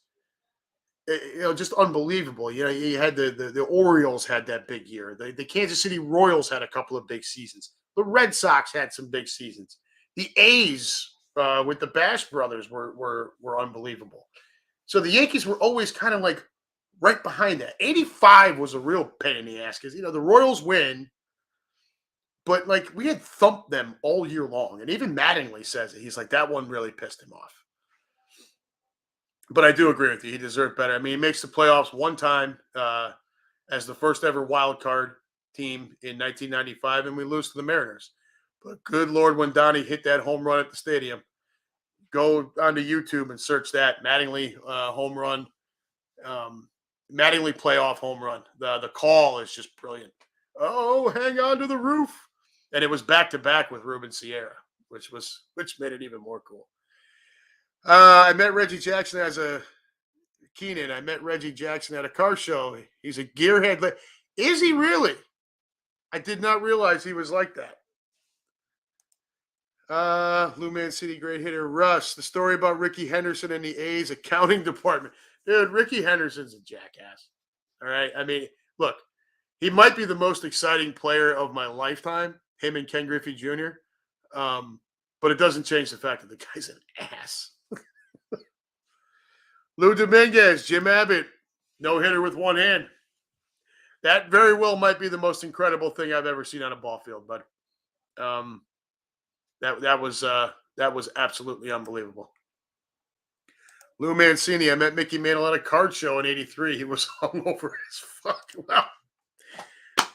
just unbelievable. You had the Orioles had that big year. The Kansas City Royals had a couple of big seasons. The Red Sox had some big seasons. The A's with the Bash brothers were unbelievable. So the Yankees were always kind of like right behind that. 85 was a real pain in the ass because the Royals win, but like we had thumped them all year long. And even Mattingly says it. He's like, that one really pissed him off. But I do agree with you. He deserved better. I mean, he makes the playoffs one time as the first ever wild card team in 1995, and we lose to the Mariners. But good Lord, when Donnie hit that home run at the stadium, go onto YouTube and search that Mattingly home run, Mattingly playoff home run. The call is just brilliant. Oh, hang on to the roof, and it was back to back with Ruben Sierra, which made it even more cool. I met Reggie Jackson as a Keenan. I met Reggie Jackson at a car show. He's a gearhead. Is he really? I did not realize he was like that. Lou Mancini, great hitter. Russ, the story about Ricky Henderson and the A's accounting department. Dude, Ricky Henderson's a jackass. All right. I mean, look, he might be the most exciting player of my lifetime, him and Ken Griffey Jr. But it doesn't change the fact that the guy's an ass. Lou Dominguez, Jim Abbott, no hitter with one hand. That very well might be the most incredible thing I've ever seen on a ball field, but that was absolutely unbelievable. Lou Mancini, I met Mickey Mantle at a card show in '83. He was hungover as fuck. Wow.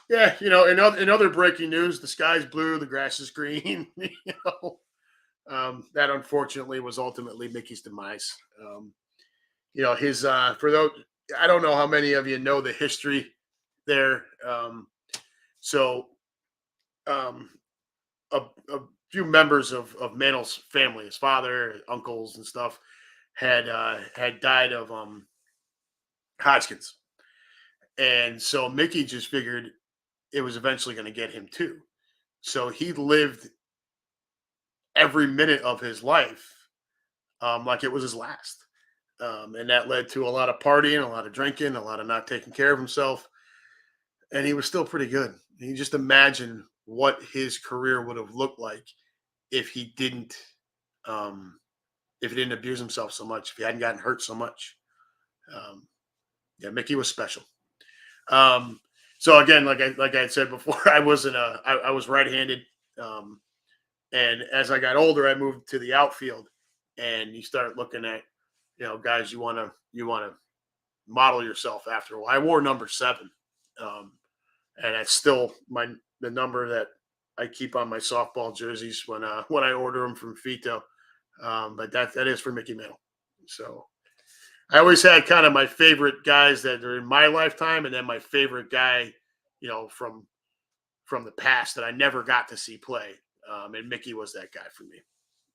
Yeah, in other breaking news, the sky's blue, the grass is green. That unfortunately was ultimately Mickey's demise. His for those, I don't know how many of you know the history there. A few members of Mantle's family, his father, uncles, and stuff, had died of Hodgkin's, and so Mickey just figured it was eventually going to get him too. So he lived every minute of his life like it was his last. And that led to a lot of partying, a lot of drinking, a lot of not taking care of himself. And he was still pretty good. You just imagine what his career would have looked like if he didn't abuse himself so much, if he hadn't gotten hurt so much. Yeah, Mickey was special. So again, like I had said before, I was right-handed. And as I got older, I moved to the outfield, and you start looking at guys you want to model yourself after. Well, I wore number 7, and that's still the number that I keep on my softball jerseys when I order them from Fito. But that is for Mickey Mantle. So I always had kind of my favorite guys that are in my lifetime, and then my favorite guy, from the past that I never got to see play. And Mickey was that guy for me.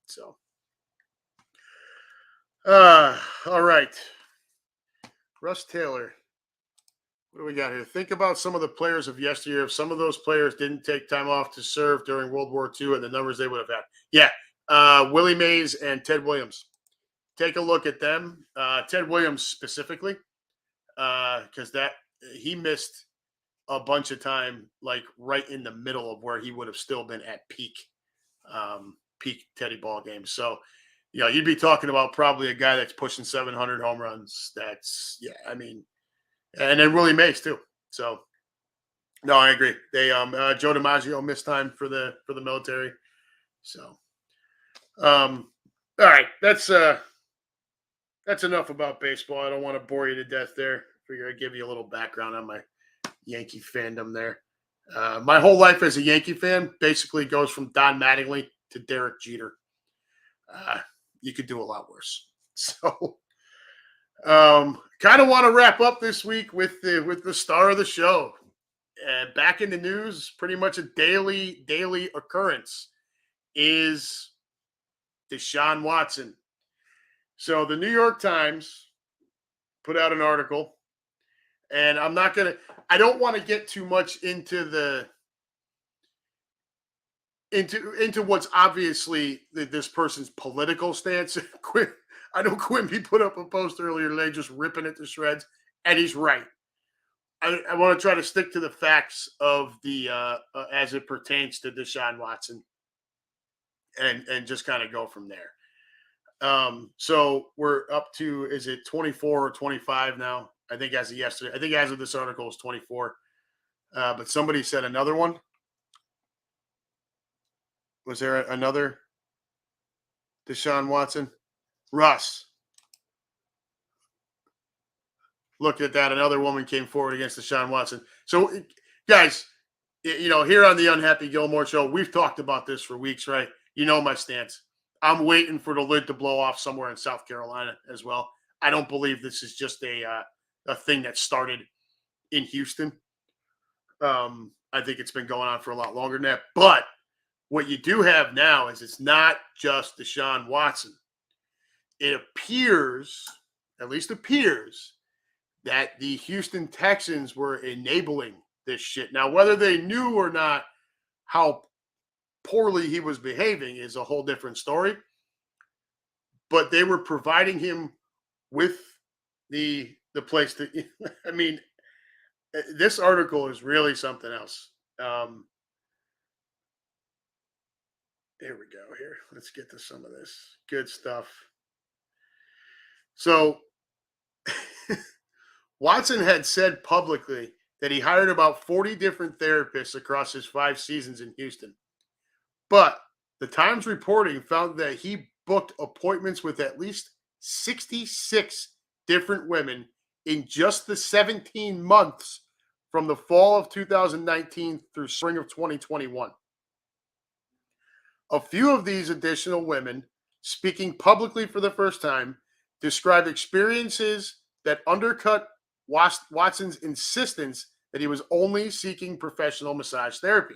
So. All right. Russ Taylor. What do we got here? Think about some of the players of yesteryear. If some of those players didn't take time off to serve during World War II and the numbers they would have had. Yeah. Willie Mays and Ted Williams. Take a look at them. Ted Williams specifically, because he missed a bunch of time, like right in the middle of where he would have still been at peak Teddy ball games. So, you'd be talking about probably a guy that's pushing 700 home runs. And then Willie Mays too. So, no, I agree. They Joe DiMaggio missed time for the military. So, all right, that's enough about baseball. I don't want to bore you to death there. Figure I'd give you a little background on my Yankee fandom there. My whole life as a Yankee fan basically goes from Don Mattingly to Derek Jeter. You could do a lot worse. So, kind of want to wrap up this week with the star of the show. Back in the news, pretty much a daily occurrence is Deshaun Watson. So the New York Times put out an article, and I don't want to get too much into into what's obviously this person's political stance. I know Quimby put up a post earlier today just ripping it to shreds, and he's right. I want to try to stick to the facts of the as it pertains to Deshaun Watson, and just kind of go from there. So we're up to, is it 24 or 25 now? I think as of yesterday. I think as of this article is 24. But somebody said another one. Was there another Deshaun Watson? Russ. Looked at that. Another woman came forward against Deshaun Watson. So, guys, here on the Unhappy Gilmore Show, we've talked about this for weeks, right? You know my stance. I'm waiting for the lid to blow off somewhere in South Carolina as well. I don't believe this is just a thing that started in Houston. I think it's been going on for a lot longer than that. But what you do have now is it's not just Deshaun Watson. It appears, at least appears, that the Houston Texans were enabling this shit. Now, whether they knew or not how poorly he was behaving is a whole different story. But they were providing him with the place that, I mean, this article is really something else. Here we go. Here, let's get to some of this good stuff. So, Watson had said publicly that he hired about 40 different therapists across his 5 seasons in Houston. But the Times reporting found that he booked appointments with at least 66 different women in just the 17 months from the fall of 2019 through spring of 2021. A few of these additional women, speaking publicly for the first time, described experiences that undercut Watson's insistence that he was only seeking professional massage therapy.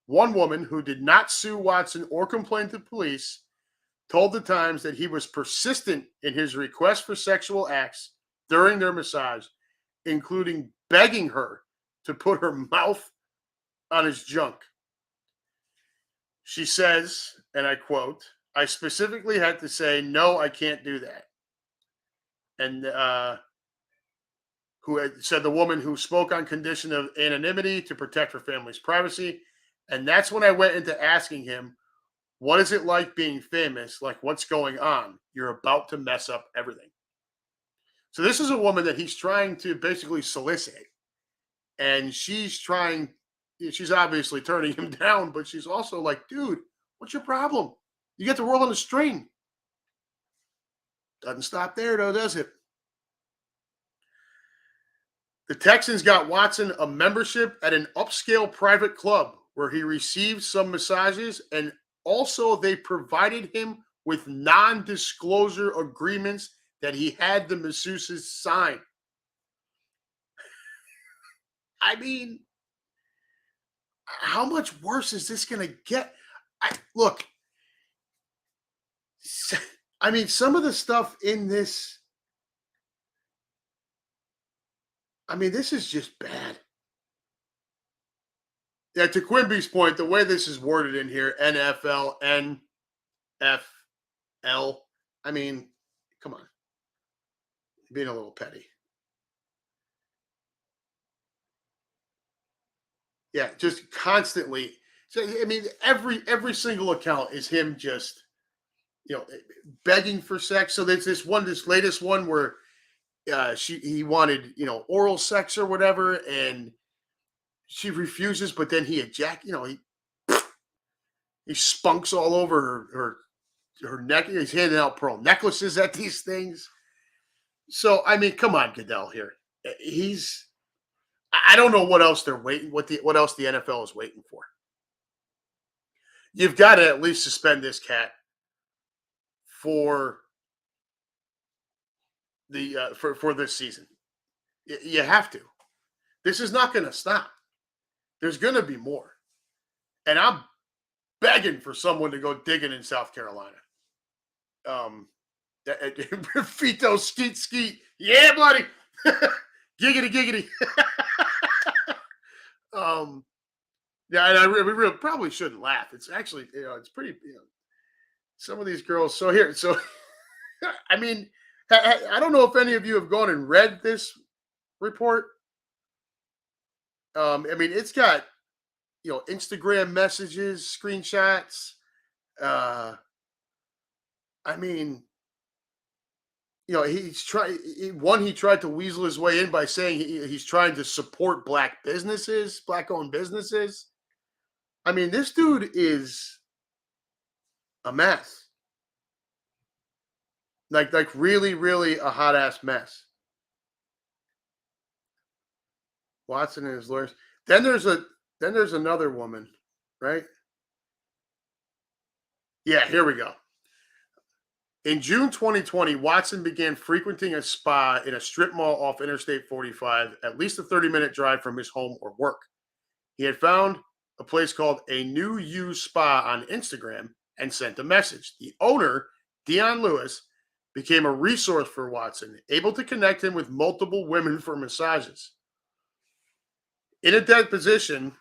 One woman who did not sue Watson or complain to police told the Times that he was persistent in his request for sexual acts during their massage, including begging her to put her mouth on his junk. She says, and I quote, "I specifically had to say, no, I can't do that." And who had said the woman who spoke on condition of anonymity to protect her family's privacy. And that's when I went into asking him, what is it like being famous? Like, what's going on? You're about to mess up everything. So this is a woman that he's trying to basically solicit. And she's obviously turning him down, but she's also like, dude, what's your problem? You get the world on a string. Doesn't stop there, though, does it? The Texans got Watson a membership at an upscale private club where he received some massages, and also they provided him with non-disclosure agreements that he had the masseuses sign. I mean, how much worse is this going to get? Look, I mean, some of the stuff in this, I mean, this is just bad. Yeah, to Quimby's point, the way this is worded in here, NFL, NFL, I mean, come on. Being a little petty. Yeah, just constantly. So, I mean, every single account is him just, begging for sex. So there's this latest one where he wanted, oral sex or whatever, and she refuses, but then he he spunks all over her neck. He's handing out pearl necklaces at these things. So I mean, come on, Goodell here. I don't know what else they're waiting. What else the NFL is waiting for? You've got to at least suspend this cat for the for this season. You have to. This is not going to stop. There's going to be more, and I'm begging for someone to go digging in South Carolina. Fito skeet. Yeah, buddy. Giggity. Yeah, and we really probably shouldn't laugh. It's actually, it's pretty, some of these girls. So here, so I mean, I don't know if any of you have gone and read this report. I mean, it's got Instagram messages, screenshots. Uh, I mean, he's trying. One, he tried to weasel his way in by saying he's trying to support black businesses, black-owned businesses. I mean, this dude is a mess. Like really, really a hot ass mess. Watson and his lawyers. Then there's another woman, right? Yeah, here we go. In June 2020, Watson began frequenting a spa in a strip mall off Interstate 45, at least a 30-minute drive from his home or work. He had found a place called A New You Spa on Instagram and sent a message. The owner, Dion Lewis, became a resource for Watson, able to connect him with multiple women for massages. In a deposition,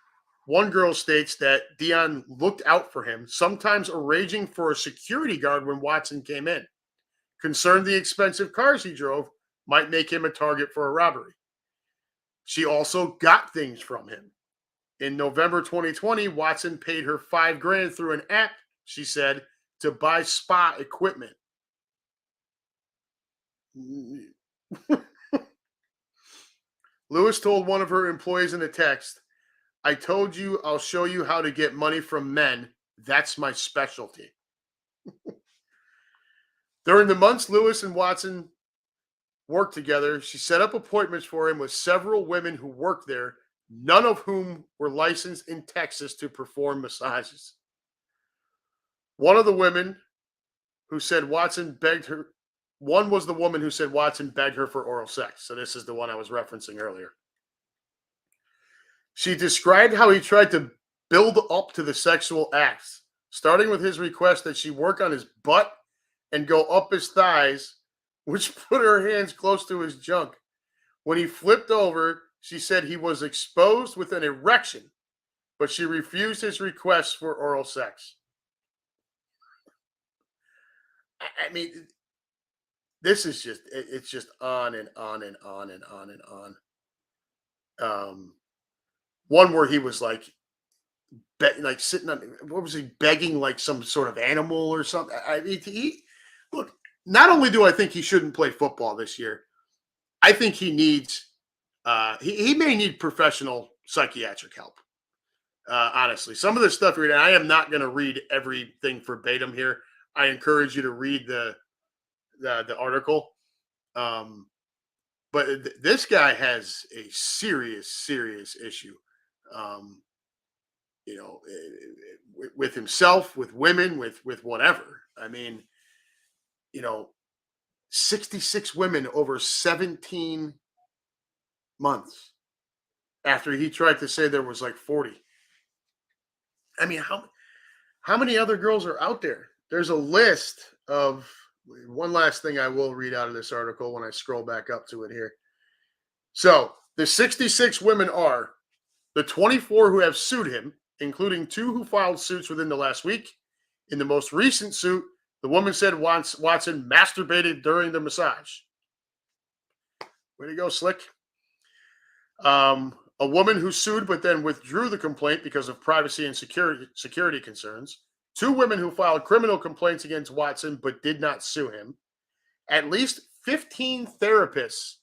one girl states that Dion looked out for him, sometimes arranging for a security guard when Watson came in, concerned the expensive cars he drove might make him a target for a robbery. She also got things from him. In November 2020, Watson paid her $5,000 through an app, she said, to buy spa equipment. Lewis told one of her employees in a text, "I told you I'll show you how to get money from men. That's my specialty." During the months Lewis and Watson worked together, she set up appointments for him with several women who worked there, none of whom were licensed in Texas to perform massages. One of the women who said Watson begged her, one was the woman who said Watson begged her for oral sex. So this is the one I was referencing earlier. She described how he tried to build up to the sexual acts, starting with his request that she work on his butt and go up his thighs, which put her hands close to his junk. When he flipped over, she said he was exposed with an erection, but she refused his request for oral sex. I mean, this is it's just on and on and on and on and on. One where he was like, like sitting on, what was he begging, like some sort of animal or something? I mean, look. Not only do I think he shouldn't play football this year, I think he needs. He may need professional psychiatric help. Honestly, some of the stuff you're reading, I am not going to read everything verbatim here. I encourage you to read the article. But this guy has a serious issue. Um, with himself, with women, with whatever. I mean, 66 women over 17 months after he tried to say there was like 40. I mean, how many other girls are out there? There's a list of one last thing I will read out of this article when I scroll back up to it here. So the 66 women are the 24 who have sued him, including 2 who filed suits within the last week. In the most recent suit, the woman said Watson masturbated during the massage. Way to go, Slick. A woman who sued but then withdrew the complaint because of privacy and security concerns. 2 women who filed criminal complaints against Watson but did not sue him. At least 15 therapists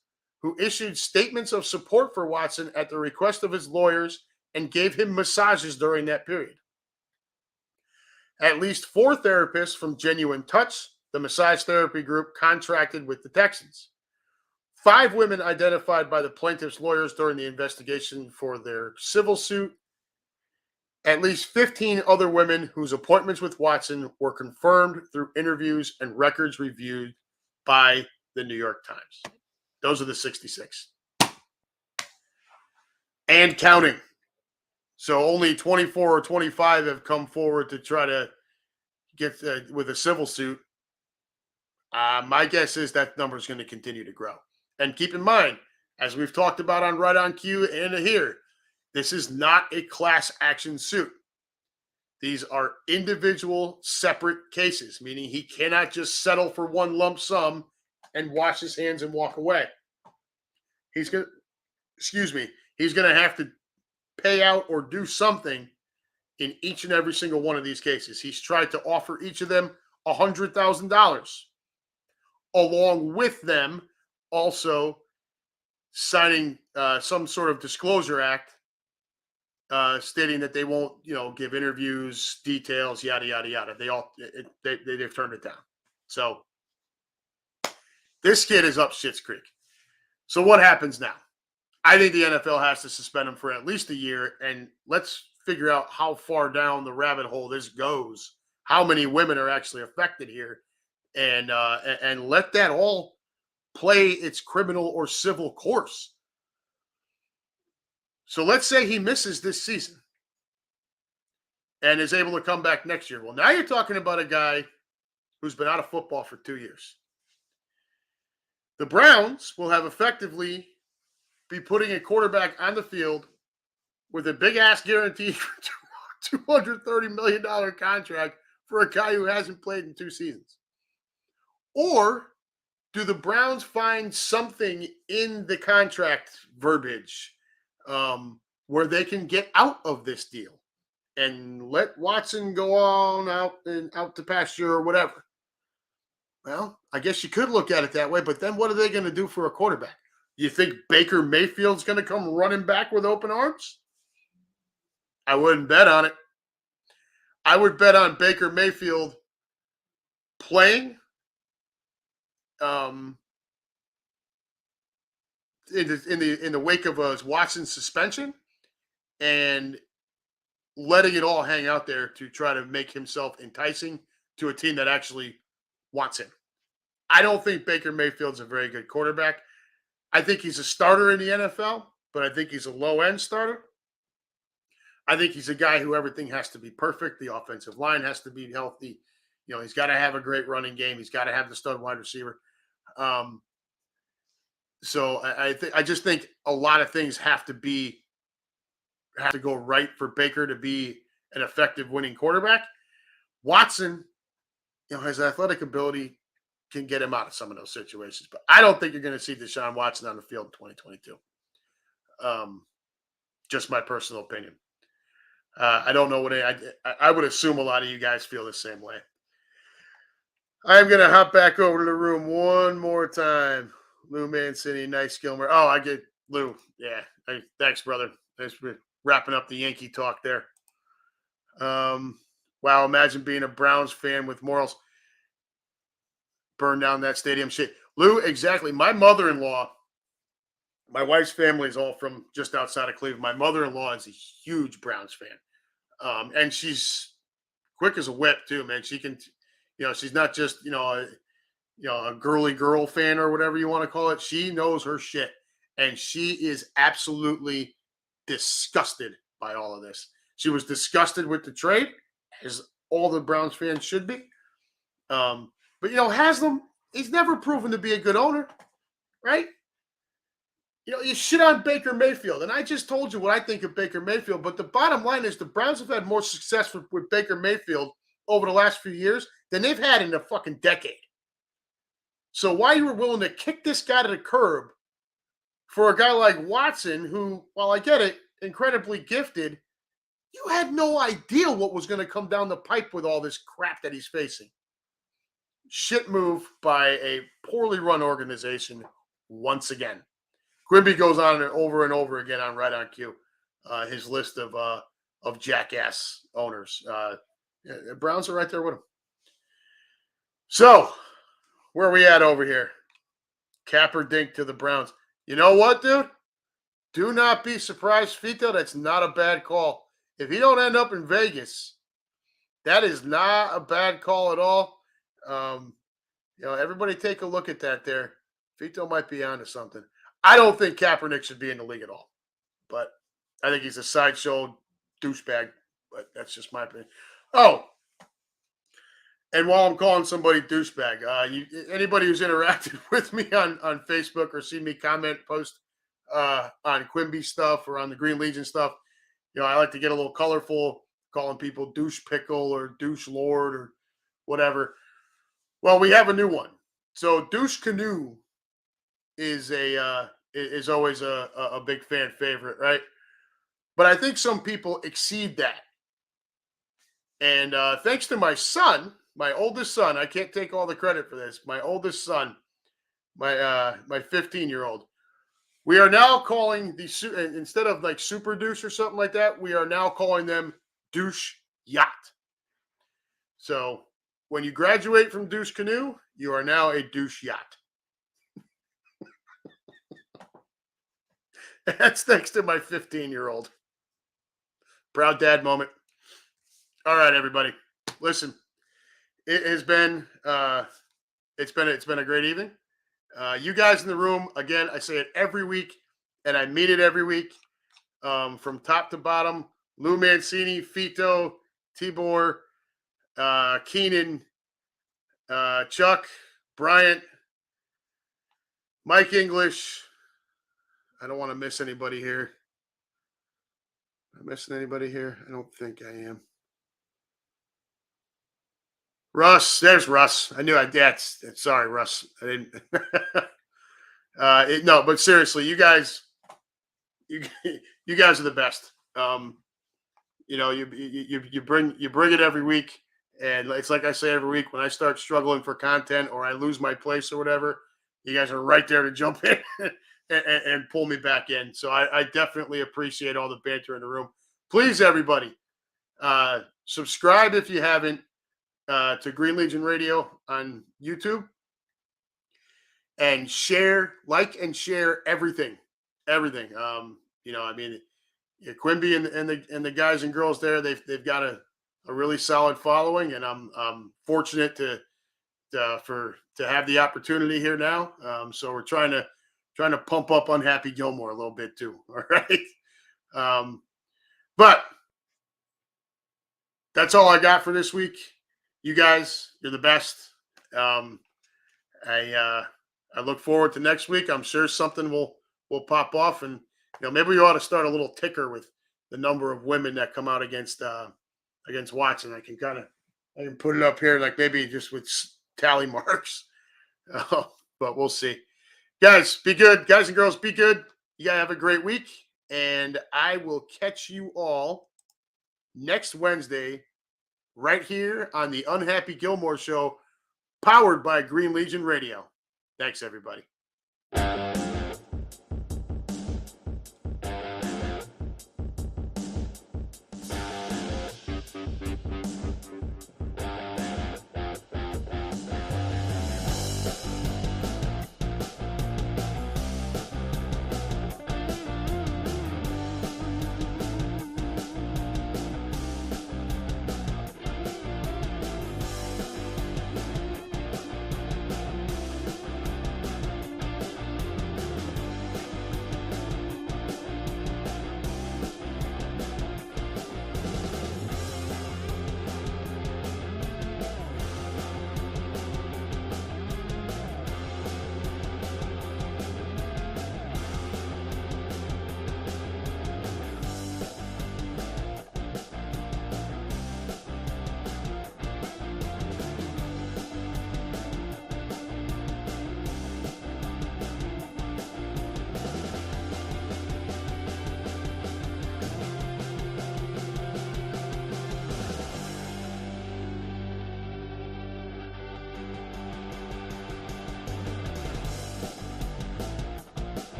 who issued statements of support for Watson at the request of his lawyers and gave him massages during that period. At least 4 therapists from Genuine Touch, the massage therapy group contracted with the Texans. 5 women identified by the plaintiff's lawyers during the investigation for their civil suit. At least 15 other women whose appointments with Watson were confirmed through interviews and records reviewed by the New York Times. Those are the 66. And counting. So only 24 or 25 have come forward to try to get with a civil suit. My guess is that number is going to continue to grow. And keep in mind, as we've talked about on Right on Cue and here, This is not a class action suit. These are individual, separate cases, meaning he cannot just settle for one lump sum and wash his hands and walk away. He's going to, excuse me, he's going to have to pay out or do something in each and every single one of these cases. He's tried to offer each of them $100,000, along with them also signing some sort of disclosure act stating that they won't, give interviews, details, yada yada yada. They've turned it down. So this kid is up shit's creek. So what happens now? I think the NFL has to suspend him for at least a year, and let's figure out how far down the rabbit hole this goes. How many women are actually affected here, and let that all play its criminal or civil course. So let's say he misses this season and is able to come back next year. Well, now you're talking about a guy who's been out of football for 2 years. The Browns will have effectively be putting a quarterback on the field with a big-ass guarantee for $230 million contract for a guy who hasn't played in 2 seasons. Or do the Browns find something in the contract verbiage where they can get out of this deal and let Watson go on out to pasture or whatever? Well, I guess you could look at it that way, but then what are they going to do for a quarterback? You think Baker Mayfield's going to come running back with open arms? I wouldn't bet on it. I would bet on Baker Mayfield playing in the wake of Watson's suspension and letting it all hang out there to try to make himself enticing to a team that actually wants him. I don't think Baker Mayfield's a very good quarterback. I think he's a starter in the NFL, but I think he's a low-end starter. I think he's a guy who everything has to be perfect. The offensive line has to be healthy. He's got to have a great running game. He's got to have the stud wide receiver. So I just think a lot of things have to go right for Baker to be an effective winning quarterback. Watson, his athletic ability can get him out of some of those situations, but I don't think you're going to see Deshaun Watson on the field in 2022. Just my personal opinion. I don't know what I would assume a lot of you guys feel the same way. I'm going to hop back over to the room one more time. Lou Mancini, nice Gilmore. Oh, I get Lou. Yeah. Thanks, brother. Thanks for wrapping up the Yankee talk there. Wow, imagine being a Browns fan with morals. Burn down that stadium shit. Lou, exactly. My mother-in-law, my wife's family is all from just outside of Cleveland. My mother-in-law is a huge Browns fan. And she's quick as a whip too, man. She can, she's not just, a girly girl fan or whatever you want to call it. She knows her shit. And she is absolutely disgusted by all of this. She was disgusted with the trade, as all the Browns fans should be. But, Haslam, he's never proven to be a good owner, right? You shit on Baker Mayfield, and I just told you what I think of Baker Mayfield, but the bottom line is the Browns have had more success with Baker Mayfield over the last few years than they've had in a fucking decade. So why you were willing to kick this guy to the curb for a guy like Watson, who, while I get it, incredibly gifted, you had no idea what was going to come down the pipe with all this crap that he's facing. Shit move by a poorly run organization once again. Quimby goes on and over again on Right on Cue, his list of jackass owners. The Browns are right there with him. So, where are we at over here? Capper dink to the Browns. You know what, dude? Do not be surprised, Fito. That's not a bad call. If he don't end up in Vegas, that is not a bad call at all. Everybody take a look at that there. Fito might be onto something. I don't think Kaepernick should be in the league at all, but I think he's a sideshow douchebag, but that's just my opinion. Oh, and while I'm calling somebody douchebag, anybody who's interacted with me on Facebook or seen me comment, post on Quimby stuff or on the Green Legion stuff. I like to get a little colorful, calling people douche pickle or douche lord or whatever. Well, we have a new one. So douche canoe is always a big fan favorite, right? But I think some people exceed that. And thanks to my son, my oldest son, I can't take all the credit for this. My oldest son, my 15-year-old, we are now calling instead of like super douche or something like that, we are now calling them douche yacht. So when you graduate from douche canoe, you are now a douche yacht. That's thanks to my 15-year-old. Proud dad moment. All right, everybody. Listen, it has been it's been a great evening. You guys in the room, again, I say it every week, and I mean it every week. From top to bottom, Lou Mancini, Fito, Tibor, Keenan, Chuck, Bryant, Mike English. I don't want to miss anybody here. Am I missing anybody here? I don't think I am. Russ, there's Russ. I knew that's sorry, Russ. I didn't. No, but seriously, you guys are the best. You bring it every week, and it's like I say every week. When I start struggling for content or I lose my place or whatever, you guys are right there to jump in and pull me back in. So I definitely appreciate all the banter in the room. Please, everybody, subscribe if you haven't to Green Legion Radio on YouTube, and like and share everything. Quimby and the guys and girls there, they've got a really solid following, and I'm fortunate to have the opportunity here now. So we're trying to pump up Unhappy Gilmore a little bit too. All right. But that's all I got for this week. You guys, you're the best. I look forward to next week. I'm sure something will pop off, and maybe we ought to start a little ticker with the number of women that come out against Watson. I can put it up here, like maybe just with tally marks. But we'll see. Guys, be good. Guys and girls, be good. You guys have a great week, and I will catch you all next Wednesday right here on the Unhappy Gilmore Show, powered by Green Legion Radio. Thanks, everybody.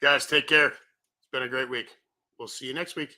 Guys, take care. It's been a great week. We'll see you next week.